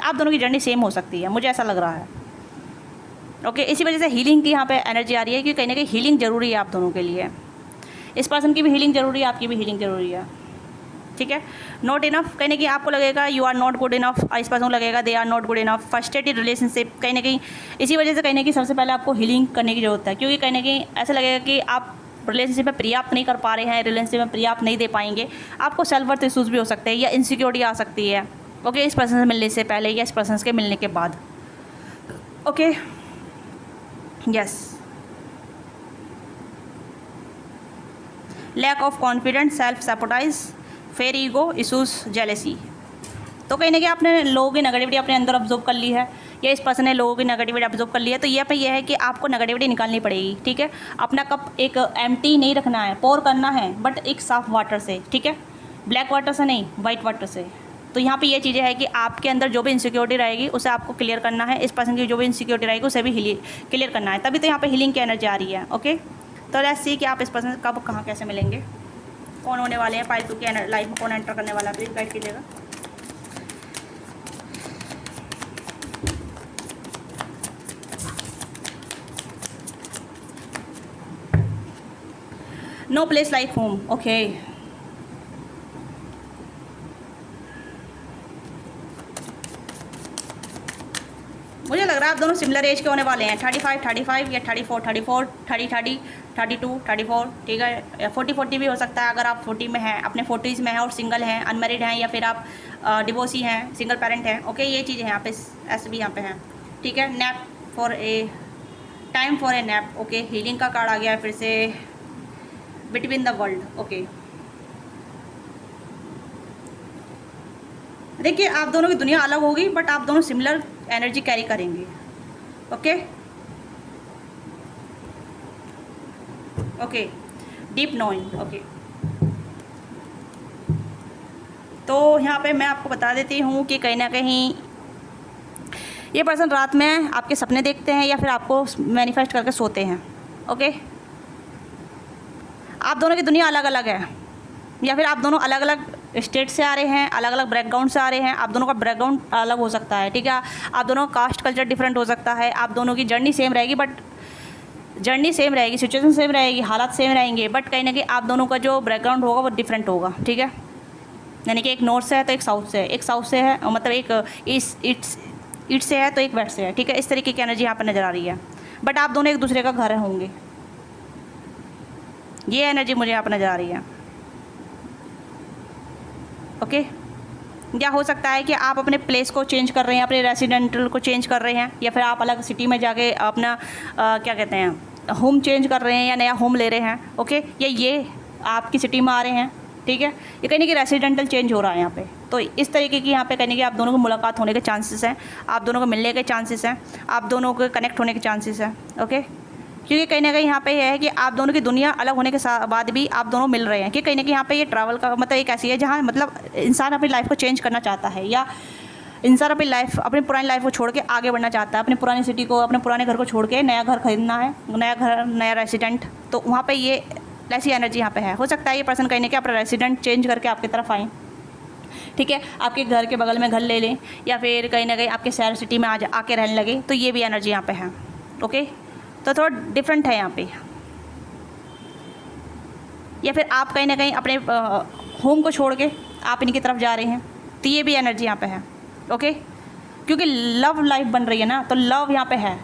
A: आप दोनों की जर्नी सेम हो सकती है, मुझे ऐसा लग रहा है, ओके। इसी वजह से हीलिंग की यहाँ पर एनर्जी आ रही है, क्योंकि कहीं ना कहीं हीलिंग ज़रूरी है आप दोनों के लिए। इस पर्सन की भी हीलिंग ज़रूरी है, आपकी भी हीलिंग ज़रूरी है, ठीक है। नॉट इनफ, कहने की आपको लगेगा you are not good enough, इस पर्सन को लगेगा they are not good enough. Frustrated relationship, कहीं ना कहीं इसी वजह से कहने की सबसे पहले आपको हीलिंग करने की ज़रूरत है, क्योंकि कहीं ना कहीं ऐसा लगेगा कि आप रिलेशनशिप में पर्याप्त नहीं कर पा रहे हैं, रिलेशनशिप में पर्याप्त नहीं दे पाएंगे। आपको सेल्फ वर्थ इशूज़ भी हो सकते हैं, या इनसिक्योरिटी आ सकती है, ओके। इस पर्सन से मिलने से पहले या इस पर्सन के मिलने के बाद, okay, yes. Lack of confidence, self sabotage, fear ego, issues, jealousy. तो कहीं ना कहीं आपने लोगों की नेगेटिविटी अपने अंदर ऑब्जर्व कर ली है, या इस पर्सन ने लोगों की नेगेटिविटी ऑब्जर्व कर ली है। तो ये पे यह है कि आपको नेगेटिविटी निकालनी पड़ेगी, ठीक है। अपना कप एक एम्प्टी नहीं रखना है, पोर करना है, बट एक साफ वाटर से, ठीक है। ब्लैक वाटर से नहीं, वाइट वाटर से। तो यहाँ पे ये चीज़ें है कि आपके अंदर जो भी इनसिक्योरिटी रहेगी उसे आपको क्लियर करना है, इस पर्सन की जो भी इनसिक्योरिटी रहेगी उसे भी क्लियर करना है, तभी तो यहाँ पे हीलिंग की एनर्जी आ रही है, ओके। तो लेट्स सी कि आप इस पर्सन कब कहाँ कैसे मिलेंगे, कौन होने वाले हैं, पाइल 2 की लाइफ में कौन एंटर करने वाला है, प्लीज़ गाइड कीजिएगा। No place like home, okay. मुझे लग रहा है आप दोनों सिमिलर एज के होने वाले हैं, 35 या 34, 30, 32, 34, ठीक है। 40 भी हो सकता है, अगर आप 40 में हैं, अपने 40s में हैं और सिंगल हैं, अनमेरिड हैं, या फिर आप डिवोर्सी हैं, सिंगल पेरेंट हैं, ओके। ये चीज़ें यहाँ पे ऐसे भी यहाँ पे हैं, ठीक है। Nap for a time for a nap, okay. Healing का कार्ड आ गया है फिर से, बिटवीन द वर्ल्ड, ओके। देखिए आप दोनों की दुनिया अलग होगी, बट आप दोनों सिमिलर एनर्जी कैरी करेंगे, okay okay. Deep knowing, okay. तो यहाँ पे मैं आपको बता देती हूँ कि कहीं ना कहीं ये पर्सन रात में आपके सपने देखते हैं, या फिर आपको मैनिफेस्ट करके सोते हैं, ओके। आप दोनों की दुनिया अलग अलग है, या फिर आप दोनों अलग अलग स्टेट से आ रहे हैं, अलग अलग बैकग्राउंड से आ रहे हैं, आप दोनों का बैकग्राउंड अलग हो सकता है, ठीक है। आप दोनों का कास्ट कल्चर डिफरेंट हो सकता है, आप दोनों की जर्नी सेम रहेगी, बट जर्नी सेम रहेगी, सिचुएशन सेम रहेगी, हालात सेम रहेंगे, बट कहीं ना कहीं आप दोनों का जो बैकग्राउंड होगा वो डिफरेंट होगा, ठीक है। यानी कि एक नॉर्थ से है तो एक साउथ से है, एक साउथ से है मतलब एक ईस्ट से है तो एक वेस्ट से है, ठीक है। इस तरीके की एनर्जी यहाँ पर नज़र आ रही है, बट आप दोनों एक दूसरे का घर होंगे, ये एनर्जी मुझे यहाँ पर नज़र आ रही है, ओके। या हो सकता है कि आप अपने प्लेस को चेंज कर रहे हैं, अपने रेसिडेंटल को चेंज कर रहे हैं, या फिर आप अलग सिटी में जाके अपना क्या कहते हैं होम चेंज कर रहे हैं या नया होम ले रहे हैं, ओके। या ये आपकी सिटी में आ रहे हैं, ठीक है। ये कहीं ना कहीं रेसिडेंटल चेंज हो रहा है यहाँ पे, तो इस तरीके की यहाँ पे कहीं ना कहीं आप दोनों को मुलाकात होने के चांसेस हैं, आप दोनों को मिलने के चांसेस हैं, आप दोनों को कनेक्ट होने के चांसेस हैं, ओके। क्योंकि कहीं ना कहीं यहाँ पे ये है कि आप दोनों की दुनिया अलग होने के बाद भी आप दोनों मिल रहे हैं, कि कहीं ना कहीं यहाँ पे ये ट्रैवल का मतलब एक ऐसी है जहाँ मतलब इंसान अपनी लाइफ को चेंज करना चाहता है, या इंसान अपनी लाइफ अपनी पुरानी लाइफ को छोड़ के आगे बढ़ना चाहता है, अपनी पुरानी सिटी को अपने पुराने घर को छोड़ के नया घर खरीदना है, नया घर नया रेसिडेंट, तो वहाँ पर ये ऐसी एनर्जी यहाँ पे है। हो सकता है ये पर्सन कहीं ना कहीं अपना रेसिडेंट चेंज करके आपकी तरफ आए, ठीक है, आपके घर के बगल में घर ले लें, या फिर कहीं ना कहीं आपके शहर सिटी में आके रहने लगे, तो ये भी एनर्जी यहाँ पे है, ओके। तो थोड़ा डिफरेंट है यहाँ पे। या फिर आप कहीं ना कहीं अपने होम को छोड़ के आप इनकी तरफ जा रहे हैं, तो ये भी एनर्जी यहाँ पे है, ओके। क्योंकि लव लाइफ बन रही है ना, तो लव यहाँ पे है,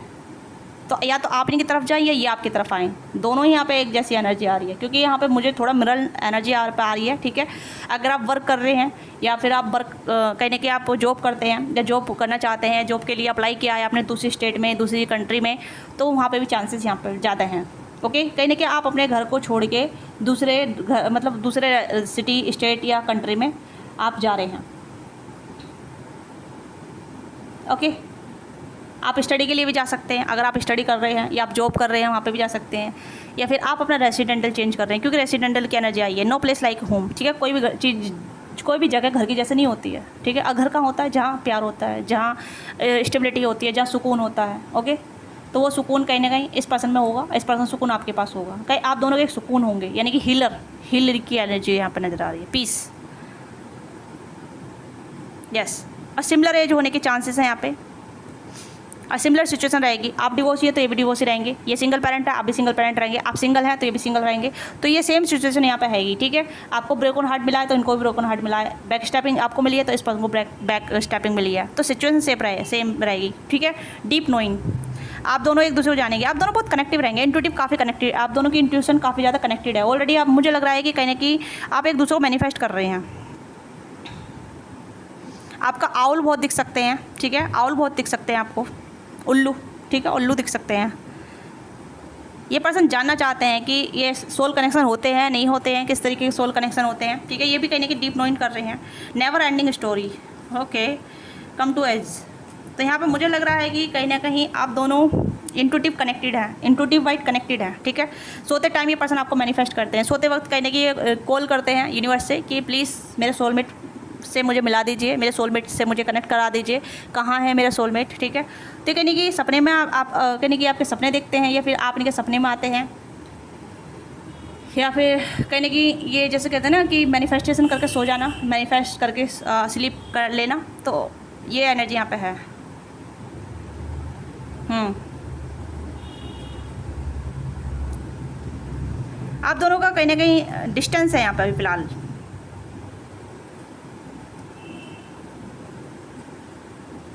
A: तो या तो आप इनकी तरफ जाएं या ये आपकी तरफ आएँ, दोनों ही यहाँ पे एक जैसी एनर्जी आ रही है। क्योंकि यहाँ पे मुझे थोड़ा मिरर एनर्जी आ रही है, ठीक है। अगर आप वर्क कर रहे हैं या फिर आप वर्क कहीं ना कहीं आप जॉब करते हैं या जॉब करना चाहते हैं, जॉब के लिए अप्लाई किया है आपने दूसरी स्टेट में दूसरी कंट्री में, तो वहाँ पर भी चांसेस यहाँ पर ज़्यादा हैं, ओके। कहीं ना कहीं आप अपने घर को छोड़ के दूसरे घर मतलब दूसरे सिटी स्टेट या कंट्री में आप जा रहे हैं, ओके। आप स्टडी के लिए भी जा सकते हैं, अगर आप स्टडी कर रहे हैं या आप जॉब कर रहे हैं वहाँ पे भी जा सकते हैं, या फिर आप अपना रेसिडेंटल चेंज कर रहे हैं, क्योंकि रेसिडेंटल की एनर्जी आई है, नो प्लेस लाइक होम, ठीक है। कोई भी चीज़ कोई भी जगह घर की जैसे नहीं होती है, ठीक है। घर का होता है जहाँ प्यार होता है, जहाँ स्टेबिलिटी होती है, जहाँ सुकून होता है, ओके। तो वो सुकून कहीं ना कहीं इस पर्सन में होगा, इस पर्सन सुकून आपके पास होगा, कहीं आप दोनों के एक सुकून होंगे, यानी कि हीलर की एनर्जी यहाँ पर नज़र आ रही है, पीस, यस। और सिमिलर एज होने के चांसेस हैं यहाँ पे, और सिमिलर सिचुएशन रहेगी। आप डिवोर्स है तो ये भी डिवोर्स ही रहेंगे, ये सिंगल पेरेंट है आप भी सिंगल पेरेंट रहेंगे, आप सिंगल हैं तो ये भी सिंगल रहेंगे, तो ये सेम सिचुएशन यहाँ पे हैगी, ठीक है। आपको ब्रोकन हार्ट मिला है तो इनको भी ब्रोकन हार्ट मिला है, बैक स्टैपिंग आपको मिली है तो इस पर्सन को बैक स्टैपिंग मिली है, तो सिचुएशन सेम रहेगी, ठीक है। डीप नोइंग, आप दोनों एक दूसरे को जानेंगे, आप दोनों बहुत कनेक्टिव रहेंगे, इंट्यूटिव काफ़ी कनेक्टेड, आप दोनों की इंट्यूशन काफ़ी ज़्यादा कनेक्टेड है ऑलरेडी। आप मुझे लग रहा है कि कहीं ना कहीं आप एक दूसरे को मैनिफेस्ट कर रहे हैं। आपका आउल बहुत दिख सकते हैं, ठीक है, आउल बहुत दिख सकते हैं आपको, उल्लू, ठीक है, उल्लू दिख सकते हैं। ये पर्सन जानना चाहते हैं कि ये सोल कनेक्शन होते हैं नहीं होते हैं, किस तरीके के सोल कनेक्शन होते हैं, ठीक है। ये भी कहीं ना कहीं डीप नोइंग कर रहे हैं, never ending story, okay, come to age. तो यहाँ पे मुझे लग रहा है कि कहीं ना कहीं आप दोनों इंट्यूटिव कनेक्टेड हैं, इंट्यूटिव वाइट कनेक्टेड है, ठीक है। सोते टाइम ये पर्सन आपको मैनिफेस्ट करते हैं, सोते वक्त कहीं ना कहीं कॉल करते हैं यूनिवर्स से कि प्लीज़ मेरे सोलमेट से मुझे मिला दीजिए, मेरे सोलमेट से मुझे कनेक्ट करा दीजिए, कहाँ है मेरा सोलमेट, ठीक है। तो कहने की सपने में आप कहने की आपके सपने देखते हैं, या फिर आप इनके सपने में आते हैं, या फिर कहने की ये जैसे कहते हैं ना कि मैनिफेस्टेशन करके सो जाना, मैनिफेस्ट करके स्लीप कर लेना, तो ये एनर्जी यहाँ पे है। आप दोनों का कहीं ना कहीं डिस्टेंस है यहाँ पे अभी फ़िलहाल।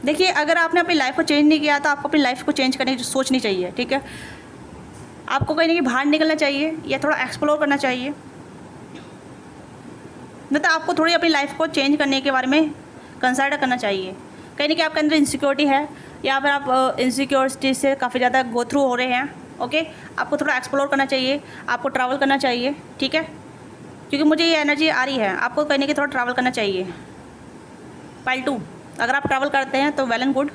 A: देखिए, अगर आपने अपनी लाइफ को चेंज नहीं किया तो आपको अपनी लाइफ को चेंज करने की सोचनी चाहिए, ठीक है। आपको कहीं ना कहीं बाहर निकलना चाहिए या थोड़ा एक्सप्लोर करना चाहिए, नहीं तो आपको थोड़ी अपनी लाइफ को चेंज करने के बारे में कंसिडर करना चाहिए। कहीं ना कहीं आपके अंदर इनसिक्योरिटी है, या फिर आप इनसिक्योरिटी से काफ़ी ज़्यादा गो थ्रू हो रहे हैं, ओके। आपको थोड़ा एक्सप्लोर करना चाहिए, आपको ट्रैवल करना चाहिए, ठीक है। क्योंकि मुझे ये एनर्जी आ रही है, आपको कहीं ना कहीं थोड़ा ट्रैवल करना चाहिए। पाइल 2, अगर आप ट्रैवल करते हैं तो वेल एंड गुड,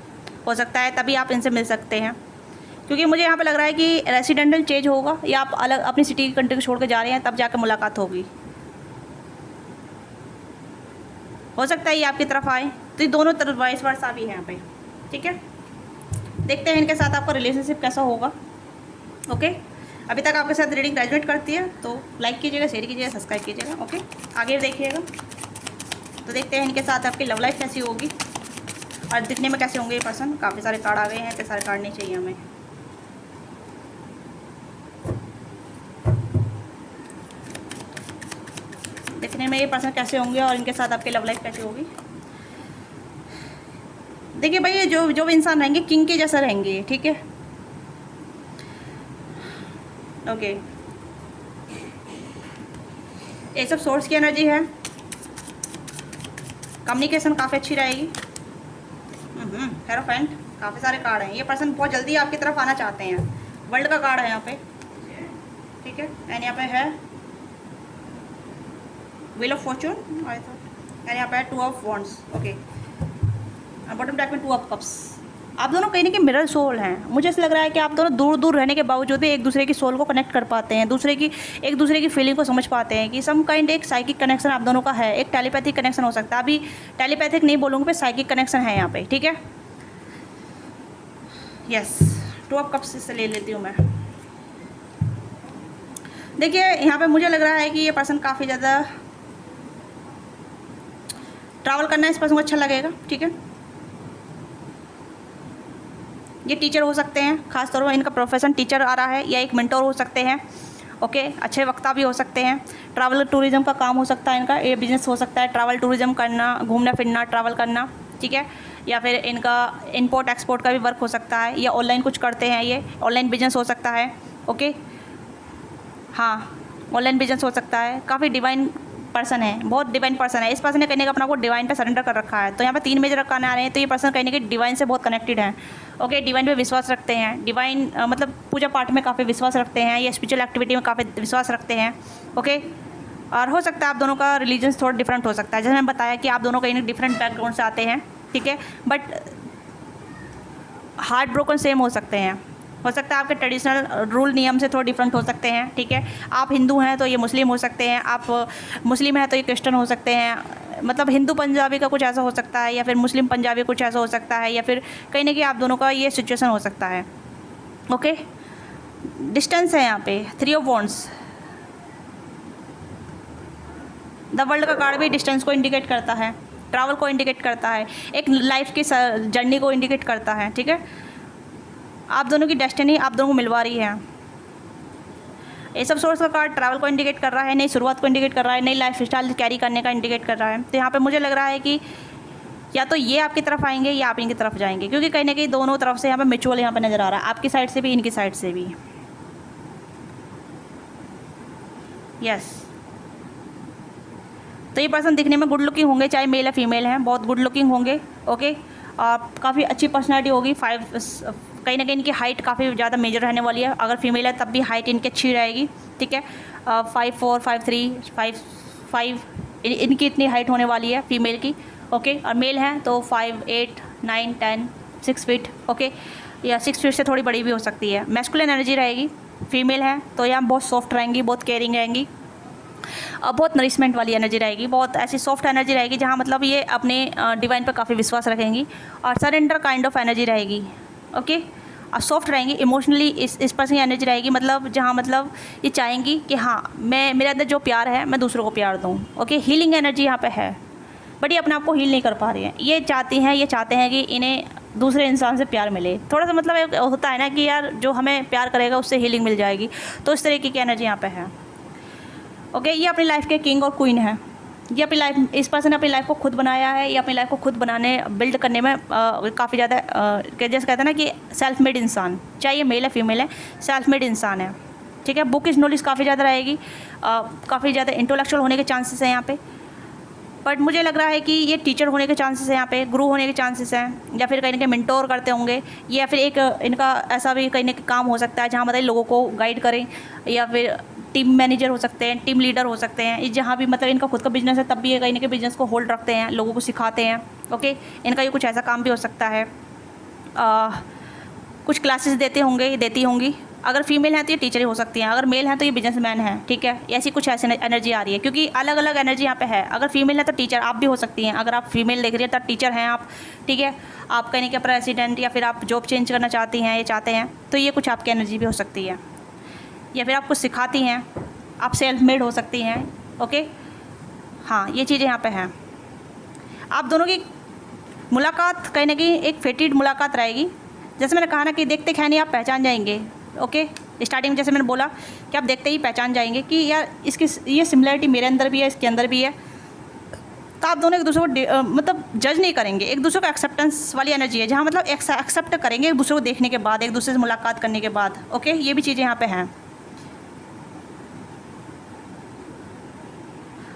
A: हो सकता है तभी आप इनसे मिल सकते हैं। क्योंकि मुझे यहाँ पे लग रहा है कि रेसिडेंटल चेंज होगा, या आप अलग अपनी सिटी कंट्री को छोड़ के जा रहे हैं, तब जाकर मुलाकात होगी। हो सकता है ये आपकी तरफ आए, तो ये दोनों तरफ वाइस वर्सा भी है यहाँ पे, ठीक है। देखते हैं इनके साथ आपका रिलेशनशिप कैसा होगा, ओके। अभी तक आपके साथ रीडिंग रेजोनेट करती है तो लाइक कीजिएगा, शेयर कीजिएगा, सब्सक्राइब कीजिएगा, ओके। आगे देखिएगा। तो देखते हैं इनके साथ आपकी लव लाइफ कैसी होगी और दिखने में कैसे होंगे ये पर्सन। काफ़ी सारे कार्ड आ गए हैं, इतने सारे कार्ड नहीं चाहिए हमें। ये पर्सन कैसे होंगे और इनके साथ आपकी लव लाइफ कैसे होगी। देखिए भाई, ये जो भी इंसान रहेंगे किंग के जैसा रहेंगे, ठीक है। ओके, ये सब सोर्स की एनर्जी है। कम्युनिकेशन काफ़ी अच्छी रहेगी। हेरोफेंट, काफ़ी सारे कार्ड हैं। ये पर्सन बहुत जल्दी आपकी तरफ आना चाहते हैं। वर्ल्ड का कार्ड है यहाँ पे, ठीक है। एंड यहाँ पे है व्हील ऑफ फॉर्चून, एंड यहाँ पे है 2 of wands. Okay, bottom deck में 2 ऑफ कप्स। आप दोनों कहीं ना कहीं मिरर सोल हैं। मुझे ऐसा लग रहा है कि आप दोनों दूर दूर रहने के बावजूद भी एक दूसरे की सोल को कनेक्ट कर पाते हैं, एक दूसरे की फीलिंग को समझ पाते हैं कि सम काइंड एक साइकिक कनेक्शन आप दोनों का है। एक टेलीपैथिक कनेक्शन हो सकता है। अभी टेलीपैथिक नहीं बोलूँगी, पे साइकिक कनेक्शन है यहाँ पे, ठीक है। यस, 2 ऑफ कप्स से ले लेती हूँ मैं। देखिए यहाँ पे मुझे लग रहा है कि ये पर्सन काफ़ी ज़्यादा ट्रैवल करना इस पर्सन को अच्छा लगेगा, ठीक है। ये टीचर हो सकते हैं, खास तौर पर इनका प्रोफेशन टीचर आ रहा है, या एक मेंटोर हो सकते हैं। ओके, अच्छे वक्ता भी हो सकते हैं। ट्रैवल टूरिज्म का काम हो सकता है इनका। ये बिजनेस हो सकता है ट्रैवल टूरिज्म करना, घूमना फिरना, ट्रैवल करना, ठीक है। या फिर इनका इंपोर्ट एक्सपोर्ट का भी वर्क हो सकता है, या ऑनलाइन कुछ करते हैं, ये ऑनलाइन बिजनेस हो सकता है। ओके, हाँ, ऑनलाइन बिजनेस हो सकता है। काफ़ी डिवाइन पर्सन है, बहुत डिवाइन पर्सन है। इस पर्सन ने कहीं अपना को डिवाइन पे सरेंडर कर रखा है। तो यहाँ पे 3 मेजर रखाने आ रहे हैं, तो ये पर्सन कहीं ना कहीं डिवाइन से बहुत कनेक्टेड है। ओके, डिवाइन पे विश्वास रखते हैं। डिवाइन मतलब पूजा पाठ में काफ़ी विश्वास रखते हैं, या स्पिरिचुअल एक्टिविटी में काफ़ी विश्वास रखते हैं। ओके, और हो सकता है आप दोनों का रिलीजन्स थोड़ा डिफरेंट हो सकता है। जैसे मैंने बताया कि आप दोनों कहीं डिफरेंट बैकग्राउंड से आते हैं, ठीक है, बट हार्ट ब्रोकन सेम हो सकते हैं। हो सकता है आपके ट्रेडिशनल रूल नियम से थोड़ा डिफरेंट हो सकते हैं, ठीक है। आप हिंदू हैं तो ये मुस्लिम हो सकते हैं, आप मुस्लिम हैं तो ये क्रिश्चियन हो सकते हैं। मतलब हिंदू पंजाबी का कुछ ऐसा हो सकता है, या फिर मुस्लिम पंजाबी कुछ ऐसा हो सकता है, या फिर कहीं ना कहीं आप दोनों का ये सिचुएशन हो सकता है। ओके, डिस्टेंस है यहाँ पे 3 ऑफ वॉन्ड्स। द वर्ल्ड का कार्ड भी डिस्टेंस को इंडिकेट करता है, ट्रैवल को इंडिकेट करता है, एक लाइफ की जर्नी को इंडिकेट करता है, ठीक है। आप दोनों की डेस्टिनी आप दोनों को मिलवा रही है। ये सब सोर्स का कार्ड ट्रैवल को इंडिकेट कर रहा है, नई शुरुआत को इंडिकेट कर रहा है, नई लाइफ स्टाइल कैरी करने का इंडिकेट कर रहा है। तो यहाँ पे मुझे लग रहा है कि या तो ये आपकी तरफ आएंगे या आप इनकी तरफ जाएंगे, क्योंकि कहीं ना कहीं दोनों तरफ से यहाँ पे म्यूचुअल यहाँ पे नज़र आ रहा है, आपकी साइड से भी इनकी साइड से भी। यस, तो ये पर्सन दिखने में गुड लुकिंग होंगे, चाहे मेल या फीमेल हैं, बहुत गुड लुकिंग होंगे। ओके, और काफ़ी अच्छी पर्सनैलिटी होगी। कहीं ना कहीं इनकी हाइट काफ़ी ज़्यादा मेजर रहने वाली है। अगर फीमेल है तब भी हाइट इनकी अच्छी रहेगी, ठीक है। 5'4", 5'3", 5'5" इनकी इतनी हाइट होने वाली है फीमेल की। ओके, और मेल हैं तो 5'8", 9, 10, 6 फीट। ओके, या 6 फीट से थोड़ी बड़ी भी हो सकती है। मैस्कुलिन एनर्जी रहेगी। फीमेल हैं तो यहाँ बहुत सॉफ्ट रहेंगी, बहुत केयरिंग रहेंगी, बहुत नरिशमेंट वाली एनर्जी रहेगी, बहुत ऐसी सॉफ्ट एनर्जी रहेगी जहाँ मतलब ये अपने डिवाइन पर काफ़ी विश्वास रखेंगी, और सरेंडर काइंड ऑफ एनर्जी रहेगी। ओके, और सॉफ्ट रहेंगी इमोशनली। इस पर्सन की एनर्जी रहेगी, मतलब जहाँ मतलब ये चाहेंगी कि हाँ, मैं मेरे अंदर जो प्यार है मैं दूसरों को प्यार दूँ। ओके, हीलिंग एनर्जी यहाँ पे है, बट ये अपने आप को हील नहीं कर पा रही हैं। ये चाहते हैं कि इन्हें दूसरे इंसान से प्यार मिले। थोड़ा सा मतलब एक होता है ना कि यार जो हमें प्यार करेगा उससे हीलिंग मिल जाएगी, तो इस तरीके की एनर्जी यहाँ पे है। ओके, ये अपनी लाइफ के किंग और क्वीन है। ये अपनी लाइफ, इस पर्सन ने अपनी लाइफ को खुद बनाया है। ये अपनी लाइफ को खुद बिल्ड करने में काफ़ी ज़्यादा जैसे कहते हैं ना कि सेल्फ मेड इंसान, चाहे ये मेल है फीमेल है, सेल्फ मेड इंसान है, ठीक है। बुक की नॉलेज काफ़ी ज़्यादा रहेगी, काफ़ी ज़्यादा इंटेलेक्चुअल होने के चांसेस हैं यहाँ पे। बट मुझे लग रहा है कि ये टीचर होने के चांसेस हैं यहाँ पे, गुरु होने के चांसेस हैं, या फिर कहीं ना कहीं मेंटोर करते होंगे, या फिर एक इनका ऐसा भी कहीं ना कहीं काम हो सकता है जहाँ मतलब लोगों को गाइड करें, या फिर टीम मैनेजर हो सकते हैं, टीम लीडर हो सकते हैं। जहाँ भी मतलब इनका खुद का बिजनेस है तब भी ये कहीं ना कहीं बिजनेस को होल्ड रखते हैं, लोगों को सिखाते हैं। ओके, इनका ये कुछ ऐसा काम भी हो सकता है। कुछ क्लासेस देती होंगी। अगर फीमेल हैं तो ये टीचर ही हो सकती हैं, अगर मेल हैं तो ये बिजनेसमैन हैं, ठीक है। ऐसी कुछ ऐसी एनर्जी आ रही है, क्योंकि अलग अलग एनर्जी यहाँ पे है। अगर फीमेल है तो टीचर आप भी हो सकती हैं, अगर आप फीमेल देख रही हैं तब टीचर हैं आप, ठीक है। आप कहीं ना कहीं प्रेसिडेंट, या फिर आप जॉब चेंज करना चाहती हैं, ये चाहते हैं, तो ये कुछ आपकी एनर्जी भी हो सकती है। या फिर आप कुछ सिखाती हैं, आप सेल्फ मेड हो सकती हैं। ओके, हाँ, ये चीज़ें यहाँ पे हैं। आप दोनों की मुलाकात कहीं ना कहीं एक फेटेड मुलाकात रहेगी। जैसे मैंने कहा ना कि देखते हैं नहीं आप पहचान जाएंगे। ओके, स्टार्टिंग में जैसे मैंने बोला कि आप देखते ही पहचान जाएंगे कि यार इसकी ये सिमिलरिटी मेरे अंदर भी है, इसके अंदर भी है। तो आप दोनों एक दूसरे को मतलब जज नहीं करेंगे, एक दूसरे को एक्सेप्टेंस वाली एनर्जी है, जहाँ मतलब एक्सेप्ट करेंगे एक दूसरे को देखने के बाद, एक दूसरे से मुलाकात करने के बाद। ओके, ये भी चीज़ें यहाँ पे हैं।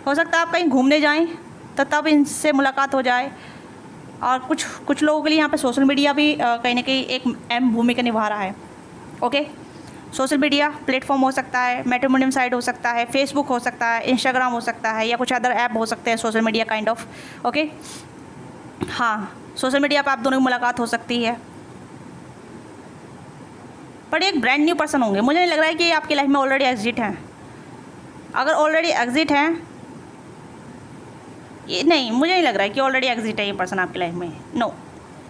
A: हो सकता है आप कहीं घूमने जाएं तो तब इनसे मुलाकात हो जाए। और कुछ लोगों के लिए यहाँ पे सोशल मीडिया भी कहीं ना कहीं एक अहम भूमिका निभा रहा है। ओके, सोशल मीडिया प्लेटफॉर्म हो सकता है, मैट्रिमोनियम साइट हो सकता है, फेसबुक हो सकता है, इंस्टाग्राम हो सकता है, या कुछ अदर ऐप हो सकते हैं social media kind of. Okay, हाँ, सोशल मीडिया पर आप दोनों की मुलाकात हो सकती है, पर एक ब्रांड न्यू पर्सन होंगे। मुझे नहीं लग रहा है कि आपकी लाइफ में ऑलरेडी एग्जिट हैं। अगर ऑलरेडी एग्जिट हैं, ये नहीं, मुझे नहीं लग रहा है कि ऑलरेडी एग्जिट है ये पर्सन आपकी लाइफ में, नो।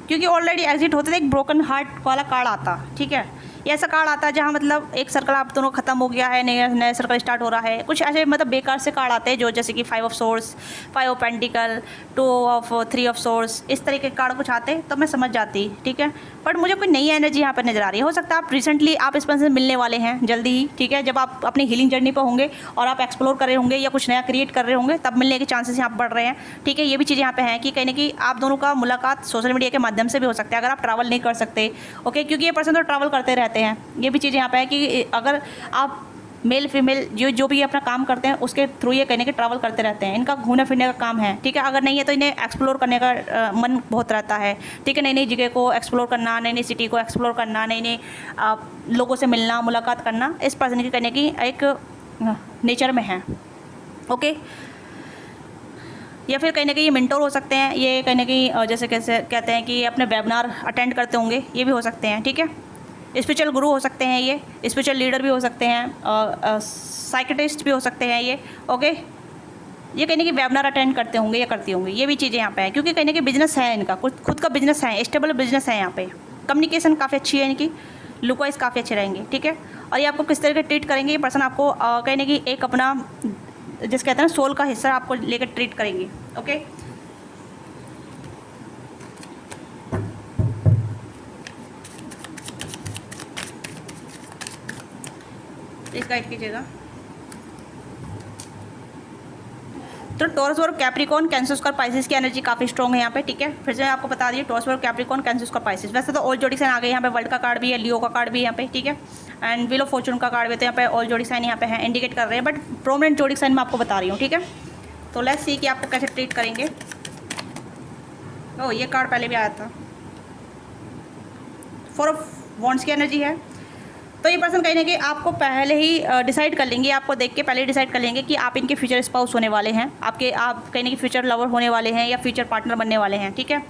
A: क्योंकि ऑलरेडी एग्जिट होते तो एक ब्रोकन हार्ट वाला कार्ड आता, ठीक है। ये ऐसा कार्ड आता है जहाँ मतलब एक सर्कल आप दोनों ख़त्म हो गया है, नया सर्कल स्टार्ट हो रहा है। कुछ ऐसे मतलब बेकार से कार्ड आते हैं जो जैसे कि 5 of source, 5 of pentacle, 2 of 3 of source, इस तरीके के कार्ड कुछ आते तो मैं समझ जाती, ठीक है। बट मुझे कोई नई एनर्जी यहाँ पर नज़र आ रही है। हो सकता है आप रिसेंटली आप इस पर्सन से मिलने वाले हैं जल्दी ही, ठीक है। जब आप अपनी हीलिंग जर्नी पर होंगे और आप एक्सप्लोर कर रहे होंगे या कुछ नया क्रिएट कर रहे होंगे, तब मिलने के चांसेस यहाँ पर बढ़ रहे हैं, ठीक है। ये भी चीज़ यहाँ पे हैं कि कहीं ना कहीं आप दोनों का मुलाकात सोशल मीडिया के माध्यम से भी हो सकता है, अगर आप ट्रैवल नहीं कर सकते। ओके, क्योंकि ये पर्सन तो ट्रैवल करते रहते हैं। ये भी चीज़ यहाँ पे है कि अगर आप मेल फीमेल जो भी अपना काम करते हैं उसके थ्रू ये कहने के ट्रैवल करते रहते हैं, इनका घूमने फिरने का काम है, ठीक है। अगर नहीं है तो इन्हें एक्सप्लोर करने का मन बहुत रहता है, ठीक है। नई नई जगह को एक्सप्लोर करना, नई नई सिटी को एक्सप्लोर करना, नई नई लोगों से मिलना, मुलाकात करना, इस पर्सन की कहने की एक नेचर में है। ओके, या फिर कहीं ना कहीं ये मेंटोर हो सकते हैं, ये कहीं ना कहीं जैसे कैसे कहते हैं कि अपने वेबिनार अटेंड करते होंगे, ये भी हो सकते हैं, ठीक है। स्पिरिचुअल गुरु हो सकते हैं, ये स्पिरिचुअल लीडर भी हो सकते हैं, साइकियाट्रिस्ट भी हो सकते हैं ये। ओके, ये कहने की वेबिनार अटेंड करते होंगे या करती होंगे, ये भी चीज़ें यहाँ पे हैं। क्योंकि कहने की बिजनेस है इनका, खुद का बिजनेस है, स्टेबल बिजनेस है यहाँ पे। कम्युनिकेशन काफ़ी अच्छी है इनकी, लुक वाइज काफ़ी अच्छे रहेंगे, ठीक है। और ये आपको किस तरह के ट्रीट करेंगे, ये पर्सन आपको कहने की एक अपना जिस कहते हैं ना सोल का हिस्सा आपको लेकर ट्रीट करेंगे। ओके, प्लीज़ गाइड कीजिएगा। तो टॉरस और कैप्रिकॉर्न, कैंसर और पाइसेस की एनर्जी काफ़ी स्ट्रॉन्ग है यहाँ पे, ठीक है। फिर से मैं आपको बता दिए टॉरस और कैप्रिकॉर्न, कैंसर और पाइसेस। वैसे तो ऑल जोड़ी साइन आ गए यहाँ पे, वर्ल्ड का कार्ड भी है, लियो का कार्ड भी है यहाँ पे, ठीक है। एंड व्हील ऑफ फॉर्चून का कार्ड भी, तो यहाँ पे ऑल जोड़ी साइन यहाँ पे है, इंडिकेट कर रहे हैं। बट प्रोमिनेंट जोड़ी साइन मैं आपको बता रही हूँ, ठीक है। तो लेट्स सी कि आपको कैसे ट्रीट करेंगे। ओह, ये कार्ड पहले भी आया था, 4 ऑफ वॉन्ड्स की एनर्जी है। तो ये पर्सन कहीं ना कहीं आपको पहले ही डिसाइड कर लेंगे, आपको देख के पहले ही डिसाइड कर लेंगे कि आप इनके फ्यूचर स्पाउस होने वाले हैं, आप कहीं ना कहीं फ्यूचर लवर होने वाले हैं या फ्यूचर पार्टनर बनने वाले हैं, ठीक है।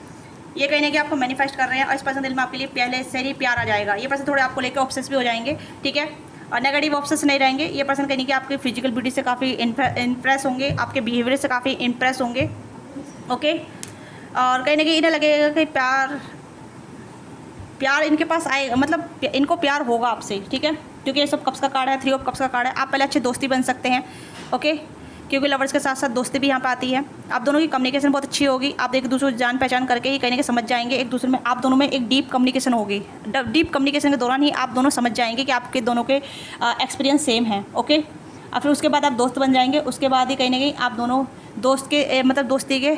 A: ये कहीं ना कहीं आपको मैनिफेस्ट कर रहे हैं और इस पर्सन दिल में आपके लिए पहले से ही प्यार आ जाएगा। ये पर्सन थोड़े आपको लेकर ऑब्सेस भी हो जाएंगे, ठीक है। और नेगेटिव ऑब्सेस नहीं रहेंगे। ये पर्सन कहीं ना कहीं आपकी फिजिकल ब्यूटी से काफ़ी इम्प्रेस होंगे, आपके बिहेवियर से काफ़ी इम्प्रेस होंगे। ओके, और कहीं ना कहीं इन्हें लगेगा कि प्यार इनके पास आएगा, मतलब इनको प्यार होगा आपसे, ठीक है। क्योंकि ये सब कप्स का कार्ड है, 3 ऑफ कप्स का कार्ड है। आप पहले अच्छे दोस्ती बन सकते हैं, ओके। क्योंकि लवर्स के साथ साथ दोस्ती भी यहाँ पे आती है। आप दोनों की कम्युनिकेशन बहुत अच्छी होगी, आप एक दूसरे को जान पहचान करके ही कहीं ना समझ जाएंगे एक दूसरे में। आप दोनों में एक डीप कम्युनिकेशन होगी, डीप कम्युनिकेशन के दौरान ही आप दोनों समझ जाएंगे कि आपके दोनों के एक्सपीरियंस सेम है, ओके। और फिर उसके बाद आप दोस्त बन जाएंगे। उसके बाद ही कहीं ना कहीं आप दोनों दोस्त के मतलब दोस्ती के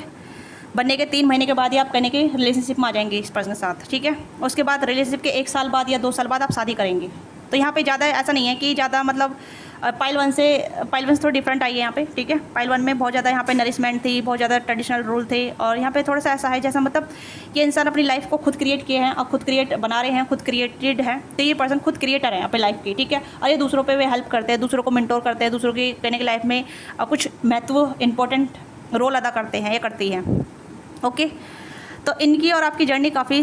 A: बनने के 3 महीने के बाद ही आप कहने के रिलेशनशिप में आ जाएंगे इस पर्सन के साथ, ठीक है। उसके बाद रिलेशनशिप के 1 साल बाद या 2 साल बाद आप शादी करेंगे। तो यहाँ पे ज़्यादा ऐसा नहीं है कि ज़्यादा मतलब पाइल वन से थोड़ा डिफरेंट आई है यहाँ पे, ठीक है। पाइल वन में बहुत ज़्यादा यहाँ पे नरिशमेंट थी, बहुत ज़्यादा ट्रेडिशनल रूल थे। और यहाँ पे थोड़ा सा ऐसा है जैसा मतलब ये इंसान अपनी लाइफ को खुद क्रिएट किए हैं और खुद क्रिएट बना रहे हैं, खुद क्रिएटेड है। तो ये पर्सन खुद क्रिएटर है अपनी लाइफ की, ठीक है। और ये दूसरों पर वे हेल्प करते हैं, दूसरों को मेंटोर करते हैं, दूसरों की कहने की लाइफ में कुछ महत्व इंपॉर्टेंट रोल अदा करते हैं, ये करती हैं, ओके। तो इनकी और आपकी जर्नी काफ़ी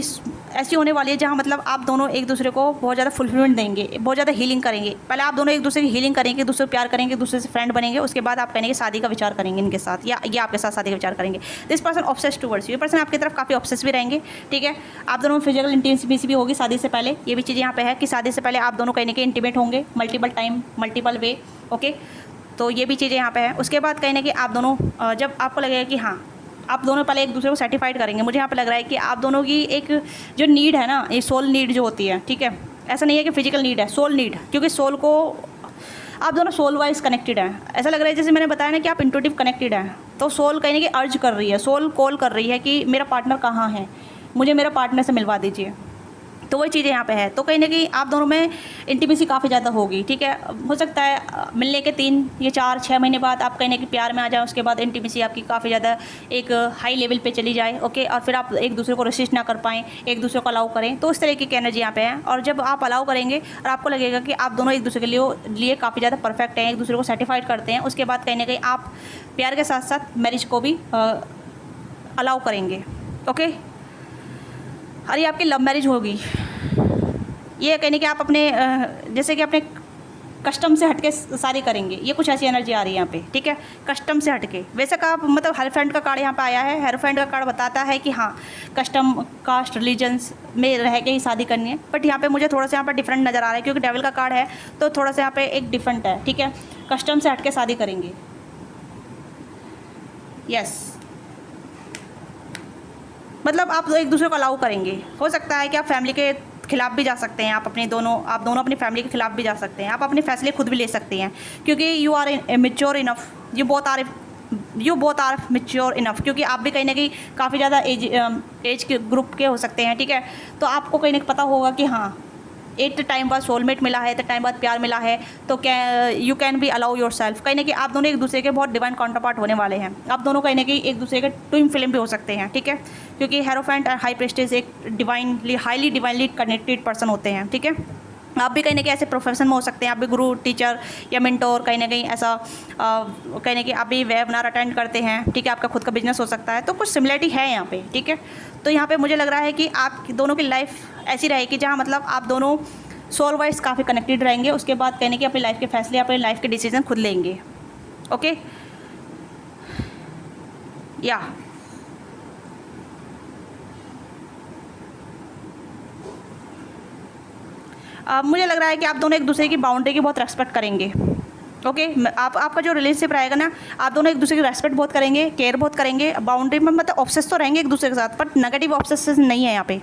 A: ऐसी होने वाली है जहाँ मतलब आप दोनों एक दूसरे को बहुत ज़्यादा फुलफिलमेंट देंगे, बहुत ज़्यादा हीलिंग करेंगे। पहले आप दोनों एक दूसरे की हीलिंग करेंगे, एक दूसरे को प्यार करेंगे, एक दूसरे से फ्रेंड बनेंगे। उसके बाद आप कहेंगे शादी का विचार करेंगे इनके साथ, या ये आपके साथ शादी का विचार करेंगे। This person obsessed towards you, ये पर्सन आपकी तरफ काफ़ी ऑब्सेस भी रहेंगे, ठीक है। आप दोनों में फिजिकल इंटीमेसी भी होगी शादी से पहले। ये भी चीज़ यहाँ पे है कि शादी से पहले आप दोनों कहीं ना कहीं इंटीमेट होंगे, मल्टीपल टाइम, मल्टीपल वे, ओके। तो ये भी चीज़ें यहाँ पे है। उसके बाद कहीं ना कहीं आप दोनों जब आपको लगेगा कि हाँ आप दोनों पहले एक दूसरे को सर्टिफाइड करेंगे। मुझे यहाँ पे लग रहा है कि आप दोनों की एक जो नीड है ना, ये सोल नीड जो होती है, ठीक है। ऐसा नहीं है कि फिजिकल नीड है, सोल नीड। क्योंकि सोल को आप दोनों सोल वाइज कनेक्टेड हैं। ऐसा लग रहा है जैसे मैंने बताया ना कि आप इंट्यूटिव कनेक्टेड हैं, तो सोल कहीं ना कहीं अर्ज कर रही है, सोल कॉल कर रही है कि मेरा पार्टनर कहाँ है, मुझे मेरा पार्टनर से मिलवा दीजिए। तो वही चीज़ें यहाँ पे है। तो कहीं ना कहीं आप दोनों में इंटीमेसी काफ़ी ज़्यादा होगी, ठीक है। हो सकता है मिलने के 3 या 4-6 महीने बाद आप कहीं ना कहीं प्यार में आ जाए, उसके बाद इंटीमेसी आपकी काफ़ी ज़्यादा एक हाई लेवल पे चली जाए, ओके। और फिर आप एक दूसरे को रेसिस्ट ना कर पाएँ, एक दूसरे को अलाउ करें। तो इस तरीके की एनर्जी यहाँ पे है। और जब आप अलाउ करेंगे और आपको लगेगा कि आप दोनों एक दूसरे के लिए काफ़ी ज़्यादा परफेक्ट हैं, एक दूसरे को सर्टिफाइड करते हैं, उसके बाद कहीं ना कहीं आप प्यार के साथ साथ मैरिज को भी अलाउ करेंगे, ओके। और ये आपकी लव मैरिज होगी। ये कहने कि आप अपने जैसे कि अपने कस्टम से हटके शादी करेंगे, ये कुछ ऐसी एनर्जी आ रही है यहाँ पे, ठीक है। कस्टम से हटके, वैसे का मतलब हेरोफेंट का कार्ड यहाँ पे आया है। हेरोफेंट का कार्ड बताता है कि हाँ कस्टम, कास्ट, रिलीजन्स में रह के ही शादी करनी है। बट यहाँ पे मुझे थोड़ा सा यहाँ पे डिफरेंट नज़र आ रहा है, क्योंकि डेविल का कार्ड है तो थोड़ा सा यहाँ पे एक डिफरेंट है, ठीक है। कस्टम से हटके शादी करेंगे, यस। मतलब आप एक दूसरे को अलाउ करेंगे। हो सकता है कि आप फैमिली के खिलाफ भी जा सकते हैं, आप दोनों अपनी फैमिली के खिलाफ भी जा सकते हैं। आप अपने फैसले खुद भी ले सकते हैं, क्योंकि you are mature enough, you both are mature enough, क्योंकि आप भी कहीं ना कहीं काफ़ी ज़्यादा एज के ग्रुप के हो सकते हैं, ठीक है। तो आपको कहीं ना कहीं पता होगा कि हाँ एक टाइम बाद सोलमेट मिला है, तो टाइम बाद प्यार मिला है, तो क्या you can be allow your self. कहीं ना कहीं आप दोनों एक दूसरे के बहुत डिवाइन काउंटर पार्ट होने वाले हैं। आप दोनों कहीं ना कहीं एक दूसरे के ट्विन फ्लेम भी हो सकते हैं, ठीक है। क्योंकि हेरोफेंट और हाई प्रीस्टेस एक हाईली डिवाइनली कनेक्टेड पर्सन होते हैं, ठीक है। आप भी कहीं ना कहीं ऐसे प्रोफेशन में हो सकते हैं, आप भी गुरु, टीचर या मेंटोर, कहीं ना कहीं ऐसा कहीं ना कहीं आप भी वेबिनार अटेंड करते हैं, ठीक है। आपका खुद का बिजनेस हो सकता है, तो कुछ सिमिलरिटी है यहाँ पे, ठीक है। तो यहाँ पे मुझे लग रहा है कि आप दोनों की लाइफ ऐसी रहेगी जहाँ मतलब आप दोनों सोल वाइज काफ़ी कनेक्टेड रहेंगे। उसके बाद कहने की अपनी लाइफ के फैसले, अपनी लाइफ के डिसीजन खुद लेंगे, ओके या मुझे लग रहा है कि आप दोनों एक दूसरे की बाउंड्री की बहुत रेस्पेक्ट करेंगे, ओके। आपका जो रिलेशनशिप रहेगा ना, आप दोनों एक दूसरे की रेस्पेक्ट बहुत करेंगे, केयर बहुत करेंगे। बाउंड्री में मतलब ऑब्सेस तो रहेंगे एक दूसरे के साथ, बट नेगेटिव ऑब्सेस नहीं है यहाँ पे,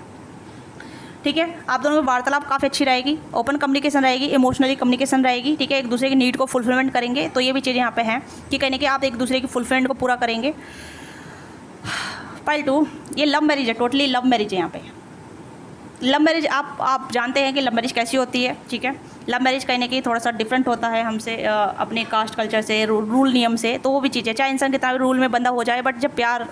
A: ठीक है। आप दोनों में वार्तालाप काफ़ी अच्छी रहेगी, ओपन कम्युनिकेशन रहेगी, इमोशनली कम्युनिकेशन रहेगी, ठीक है। एक दूसरे की नीड को फुलफिलमेंट करेंगे। तो ये भी चीज़ें यहाँ पे हैं कि कहने कि आप एक दूसरे की फुलफिलमेंट को पूरा करेंगे। पाइल 2, ये लव मैरिज है, टोटली लव मैरिज है यहाँ पे। लव मैरिज आप जानते हैं कि लव मैरिज कैसी होती है, ठीक है। लव मैरिज कहीं ना कहीं थोड़ा सा डिफरेंट होता है हमसे, अपने कास्ट कल्चर से, रूल नियम से। तो वो भी चीज़ है, चाहे इंसान कितना भी रूल में बंधा हो जाए, बट जब प्यार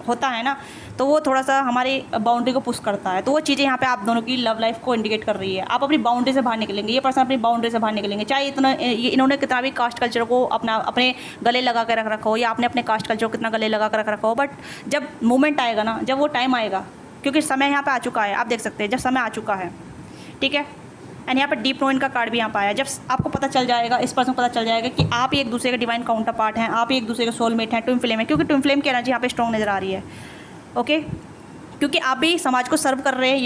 A: होता है ना, तो वो थोड़ा सा हमारी बाउंड्री को पुश करता है। तो वो चीज़ें यहाँ पे आप दोनों की लव लाइफ को इंडिकेट कर रही है। आप अपनी बाउंड्री से बाहर निकलेंगे, ये पर्सन अपनी बाउंड्री से बाहर निकलेंगे। चाहे इन्होंने कितना भी कास्ट कल्चर को अपने गले लगा के रख रखा हो, या आपने अपने कास्ट कल्चर को कितना गले लगा कर रख रखा हो, बट जब मोमेंट आएगा ना, जब वो टाइम आएगा, क्योंकि समय यहाँ पे आ चुका है, आप देख सकते हैं जब समय आ चुका है, ठीक है। एंड यहाँ पर डीप नोइंग का कार्ड भी यहाँ पर आया। जब आपको पता चल जाएगा, इस पर्सन को पता चल जाएगा कि आप ही एक दूसरे के डिवाइन काउंटर पार्ट हैं, आप ही एक दूसरे के सोलमेट हैं, ट्विन फ्लेम है, क्योंकि ट्विन फ्लेम की एनर्जी यहाँ पे स्ट्रॉन्ग नज़र आ रही है, ओके। क्योंकि आप भी समाज को सर्व कर रहे हैं,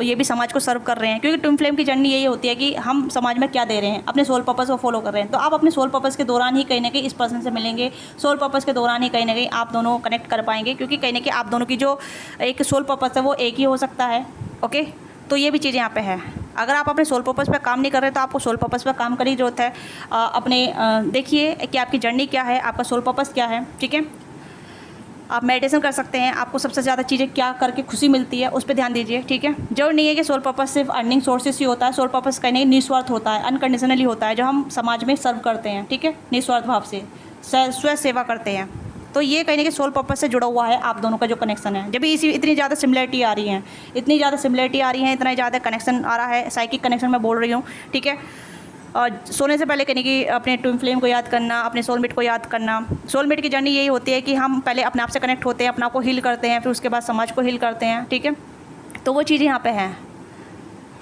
A: ये भी समाज को सर्व कर रहे हैं। क्योंकि ट्विन फ्लेम की जर्नी यही होती है कि हम समाज में क्या दे रहे हैं, अपने सोल पर्पस को फॉलो कर रहे हैं। तो आप अपने सोल पर्पस के दौरान ही कहीं ना कहीं इस पर्सन से मिलेंगे, सोल पर्पस के दौरान ही कहीं ना कहीं आप दोनों कनेक्ट कर पाएंगे। क्योंकि कहीं ना कहीं आप दोनों की जो एक सोल पर्पस है वो एक ही हो सकता है, ओके। तो ये भी चीज़ यहाँ पे है। अगर आप अपने सोल पर्पस पे काम नहीं कर रहे तो आपको सोल पर्पस पे काम करने की जरूरत है। अपने देखिए कि आपकी जर्नी क्या है, आपका सोल पर्पस क्या है, ठीक है। आप मेडिटेशन कर सकते हैं, आपको सबसे ज़्यादा चीज़ें क्या करके खुशी मिलती है उस पर ध्यान दीजिए, ठीक है। जरूर नहीं है कि सोल पर्पस सिर्फ अर्निंग सोर्सेस ही होता है। सोल पर्पस कहीं नहीं निस्वार्थ होता है, अनकंडीशनली होता है, जो हम समाज में सर्व करते हैं, ठीक है, निस्वार्थ भाव से स्व सेवा करते हैं। तो ये कहीं ना कहीं सोल पर्पस से जुड़ा हुआ है आप दोनों का जो कनेक्शन है। जब इतनी ज़्यादा सिमिलरिटी आ रही है, इतना ज़्यादा कनेक्शन आ रहा है, साइकिक कनेक्शन मैं बोल रही हूँ, ठीक है। और सोने से पहले कहने की अपने ट्विन फ्लेम को याद करना, अपने सोलमेट को याद करना। सोलमेट की जर्नी यही होती है कि हम पहले अपने आप से कनेक्ट होते हैं, अपने आप को हील करते हैं, फिर उसके बाद समाज को हील करते हैं, ठीक है। तो वो चीज़ें यहाँ पे हैं।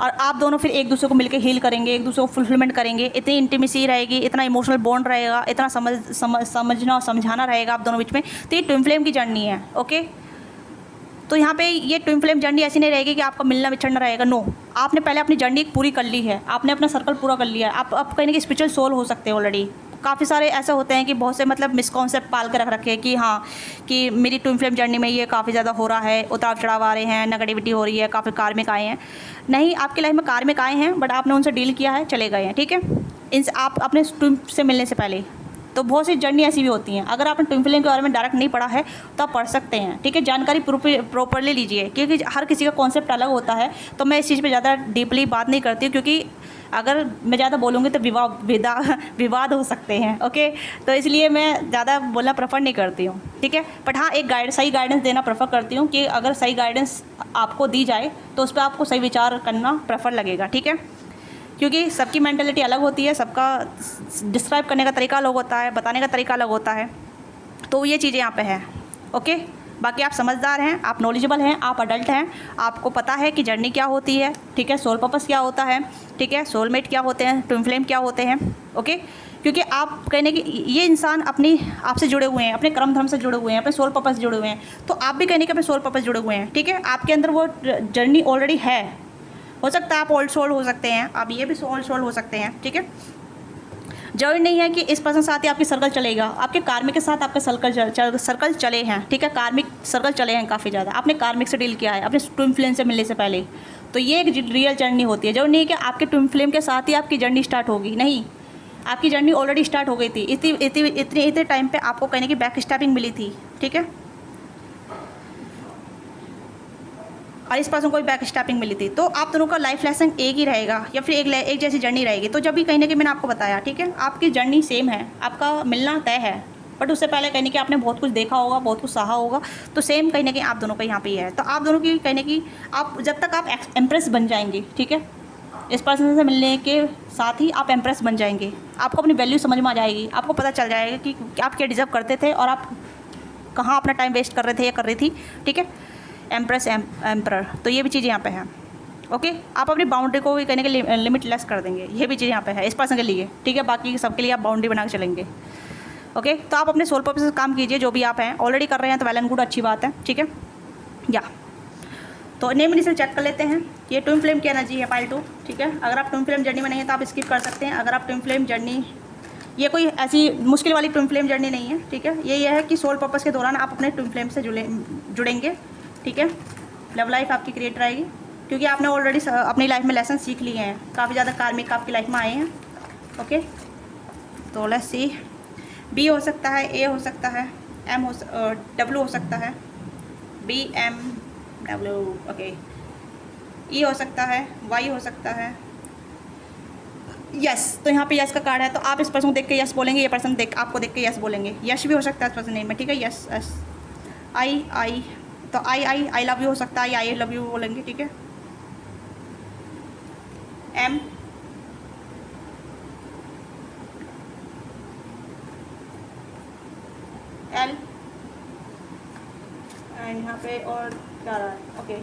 A: और आप दोनों फिर एक दूसरे को मिलकर हील करेंगे, एक दूसरे को फुलफिलमेंट करेंगे। इतनी इंटीमेसी रहेगी, इतना इमोशनल बॉन्ड रहेगा, इतना समझना और समझाना रहेगा आप दोनों बीच में। तो ये ट्विन फ्लेम की जर्नी है, ओके। तो यहाँ पे ये ट्विन फ्लेम जर्नी ऐसी नहीं रहेगी कि आपका मिलना बिछड़ना रहेगा, नो। आपने पहले अपनी जर्नी पूरी कर ली है, आपने अपना सर्कल पूरा कर लिया है। आप कहीं ना कहीं स्पिरिचुअल सोल हो सकते हैं ऑलरेडी। काफ़ी सारे ऐसे होते हैं कि बहुत से मतलब मिसकॉन्सेप्ट पाल के रख रखे हैं कि हाँ कि मेरी ट्विन फ्लेम जर्नी में ये काफ़ी ज़्यादा हो रहा है, उतार चढ़ाव आ रहे हैं, नेगेटिविटी हो रही है, काफ़ी कार्मिक आए हैं। नहीं, आपकी लाइफ में कार्मिक आए हैं, बट आपने उनसे डील किया है, चले गए हैं, ठीक है। इन आप अपने ट्विन से मिलने से पहले। तो बहुत सी जर्नी ऐसी भी होती हैं। अगर आपने ट्विन फ्लेम के बारे में डायरेक्ट नहीं पढ़ा है तो आप पढ़ सकते हैं, ठीक है। जानकारी प्रॉपरली लीजिए, क्योंकि हर किसी का कॉन्सेप्ट अलग होता है। तो मैं इस चीज़ पे ज़्यादा डीपली बात नहीं करती हूँ, क्योंकि अगर मैं ज़्यादा बोलूँगी तो विवाद हो सकते हैं, ओके। तो इसलिए मैं ज़्यादा बोलना प्रेफर नहीं करती हूँ, ठीक है। बट हाँ, एक सही गाइडेंस देना प्रेफर करती हूँ कि अगर सही गाइडेंस आपको दी जाए तो उस पर आपको सही विचार करना प्रेफर लगेगा, ठीक है। क्योंकि सबकी मेंटालिटी अलग होती है, सबका डिस्क्राइब करने का तरीका अलग होता है, बताने का तरीका अलग होता है। तो ये चीज़ें यहाँ पे है, ओके। बाकी आप समझदार हैं, आप नॉलेजेबल हैं, आप अडल्ट हैं, आपको पता है कि जर्नी क्या होती है, ठीक है। सोल पर्पस क्या होता है, ठीक है। सोलमेट क्या होते हैं, ट्विन फ्लेम क्या होते हैं, ओके। क्योंकि आप कहने की ये इंसान अपनी आपसे जुड़े हुए हैं, अपने कर्म धर्म से जुड़े हुए हैं, अपने सोल पर्पस से जुड़े हुए हैं। तो आप भी कहने के अपने सोल पर्पस जुड़े हुए हैं, ठीक है। आपके अंदर वो जर्नी ऑलरेडी है। हो सकता है आप ओल्ड सोल हो सकते हैं, आप ये भी ओल्ड सोल हो सकते हैं, ठीक है। जरूरी नहीं है कि इस पर्सन साथ ही आपकी सर्कल चलेगा, आपके कार्मिक के साथ आपके सर्कल चले हैं, ठीक है। कार्मिक सर्कल चले हैं काफ़ी ज़्यादा, आपने कार्मिक से डील किया है अपने ट्विन फ्लेम से मिलने से पहले। तो ये एक रियल जर्नी होती है। जरूरी नहीं है कि आपके ट्विन फ्लेम के साथ ही आपकी जर्नी स्टार्ट होगी, नहीं। आपकी जर्नी ऑलरेडी स्टार्ट हो गई थी। इतने टाइम पर आपको कहने की बैक स्टैपिंग मिली थी, ठीक है। और इस पर्सन को भी बैक स्टैपिंग मिली थी। तो आप दोनों का लाइफ लेसन एक ही रहेगा या फिर एक जैसी जर्नी रहेगी। तो जब भी कहीं ना कहीं मैंने आपको बताया, ठीक है, आपकी जर्नी सेम है, आपका मिलना तय है। बट उससे पहले कहीं ना कहीं आपने बहुत कुछ देखा होगा, बहुत कुछ सहा होगा। तो सेम कहीं ना कहीं आप दोनों का यहाँ पे ही है। तो आप दोनों की कहीं ना कहीं आप जब तक आप एम्प्रेस बन जाएंगे, ठीक है, इस पर्सन से मिलने के साथ ही आप एम्प्रेस बन जाएंगे। आपको अपनी वैल्यू समझ में आ जाएगी, आपको पता चल जाएगा कि आप क्या डिज़र्व करते थे और आप कहाँ अपना टाइम वेस्ट कर रहे थे या कर रही थी, ठीक है। एम्प्रेस एम्प्रर, तो ये भी चीज़ यहाँ पे है, ओके। आप अपनी बाउंड्री को भी कहने के लिमिट लेस कर देंगे, ये भी चीज़ यहाँ पे है इस पर्सन के लिए, ठीक है। बाकी सबके लिए आप बाउंड्री बना के चलेंगे, ओके। तो आप अपने सोल पर्पस से काम कीजिए, जो भी आप हैं ऑलरेडी कर रहे हैं तो वेल एंड गुड, अच्छी बात है, ठीक है। या तो नेम इनिशियल चेक कर लेते हैं। ये ट्विन फ्लेम की एनर्जी है, पाइल 2, ठीक है। अगर आप ट्विन फ्लेम जर्नी में नहीं है तो आप स्किप कर सकते हैं। अगर आप ट्विन फ्लेम जर्नी, ये कोई ऐसी मुश्किल वाली ट्विन फ्लेम जर्नी नहीं है, ठीक है। ये है कि सोल पर्पस के दौरान आप अपने ट्विन फ्लेम से जुड़ेंगे, ठीक है। लव लाइफ आपकी क्रिएट रहेगी, क्योंकि आपने ऑलरेडी अपनी लाइफ में लेसन सीख लिए हैं। काफ़ी ज़्यादा कार्मिक आपकी लाइफ में आए हैं, ओके। तो लेट्स सी, बी हो सकता है, ए हो सकता है, एम हो डब्ल्यू हो सकता है, बी एम डब्ल्यू, ओके। ई हो सकता है, वाई हो सकता है, यस। तो यहाँ पे यस का कार्ड है। तो आप इस पर्सन को देख के यस बोलेंगे, ये पर्सन आपको देख के यस बोलेंगे। यश भी हो सकता है इस पर्सन नेम में, ठीक है। Yes yes. आई, तो आई लव यू हो सकता है, आई लव यू बोलेंगे, ठीक है। एम, एल, एंड यहाँ पे और क्या रहा है, ओके,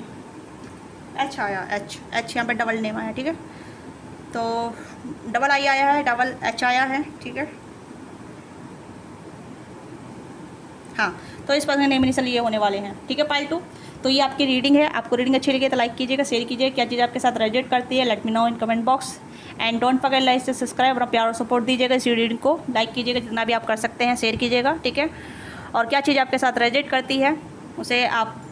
A: एच आया, एच यहाँ पे डबल नेम आया, ठीक है। तो डबल आई आया है, डबल एच आया है, ठीक है। हाँ, तो इस पर्सन के नेम इनिशियल ये होने वाले हैं, ठीक है, पाइल 2। तो ये आपकी रीडिंग है। आपको रीडिंग अच्छी लगी तो लाइक कीजिएगा, शेयर कीजिएगा। क्या चीज़ आपके साथ रेजोनेट करती है, let me know in comment box. And don't forget like से सब्सक्राइब, अपना प्यार और सपोर्ट दीजिएगा। इस रीडिंग को लाइक कीजिएगा, जितना भी आप कर सकते हैं शेयर कीजिएगा, ठीक है। और क्या चीज़ आपके साथ रेजोनेट करती है उसे आप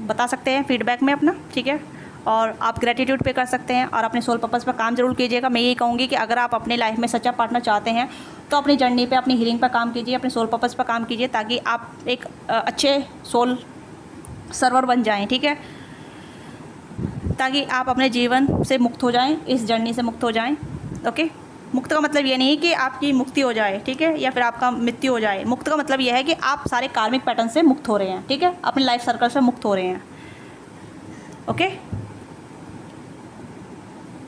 A: बता सकते हैं फीडबैक में अपना, ठीक है। और आप ग्रेटिट्यूड पे कर सकते हैं और अपने सोल पर्पस पर काम जरूर कीजिएगा। मैं यही कहूँगी कि अगर आप अपनी लाइफ में सच्चा पार्टनर चाहते हैं तो अपनी जर्नी पे, अपनी हीलिंग पर काम कीजिए, अपने सोल पर्पस पर काम कीजिए, ताकि आप एक अच्छे सोल सर्वर बन जाएं, ठीक है। ताकि आप अपने जीवन से मुक्त हो जाएं, इस जर्नी से मुक्त हो जाएं, ओके। मुक्त का मतलब ये नहीं है कि आपकी मुक्ति हो जाए, ठीक है, या फिर आपका मृत्यु हो जाए। मुक्त का मतलब यह है कि आप सारे कार्मिक पैटर्न से मुक्त हो रहे हैं, ठीक है, अपने लाइफ सर्कल से मुक्त हो रहे हैं, ओके।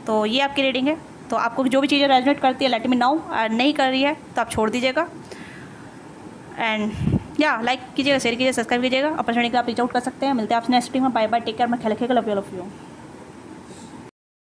A: तो ये आपकी रीडिंग है। तो आपको जो भी चीज़ें रेजोनेट करती है लेट मी नो, नहीं कर रही है तो आप छोड़ दीजिएगा। एंड या लाइक कीजिएगा, शेयर कीजिएगा, सब्सक्राइब कीजिएगा। अपॉर्चुनिटी का आप रीच आउट कर सकते हैं। मिलते हैं आपसे नेक्स्ट वीडियो में। बाय बाय, टेक केयर, मैं ख्याल रखिएगा, लव यू।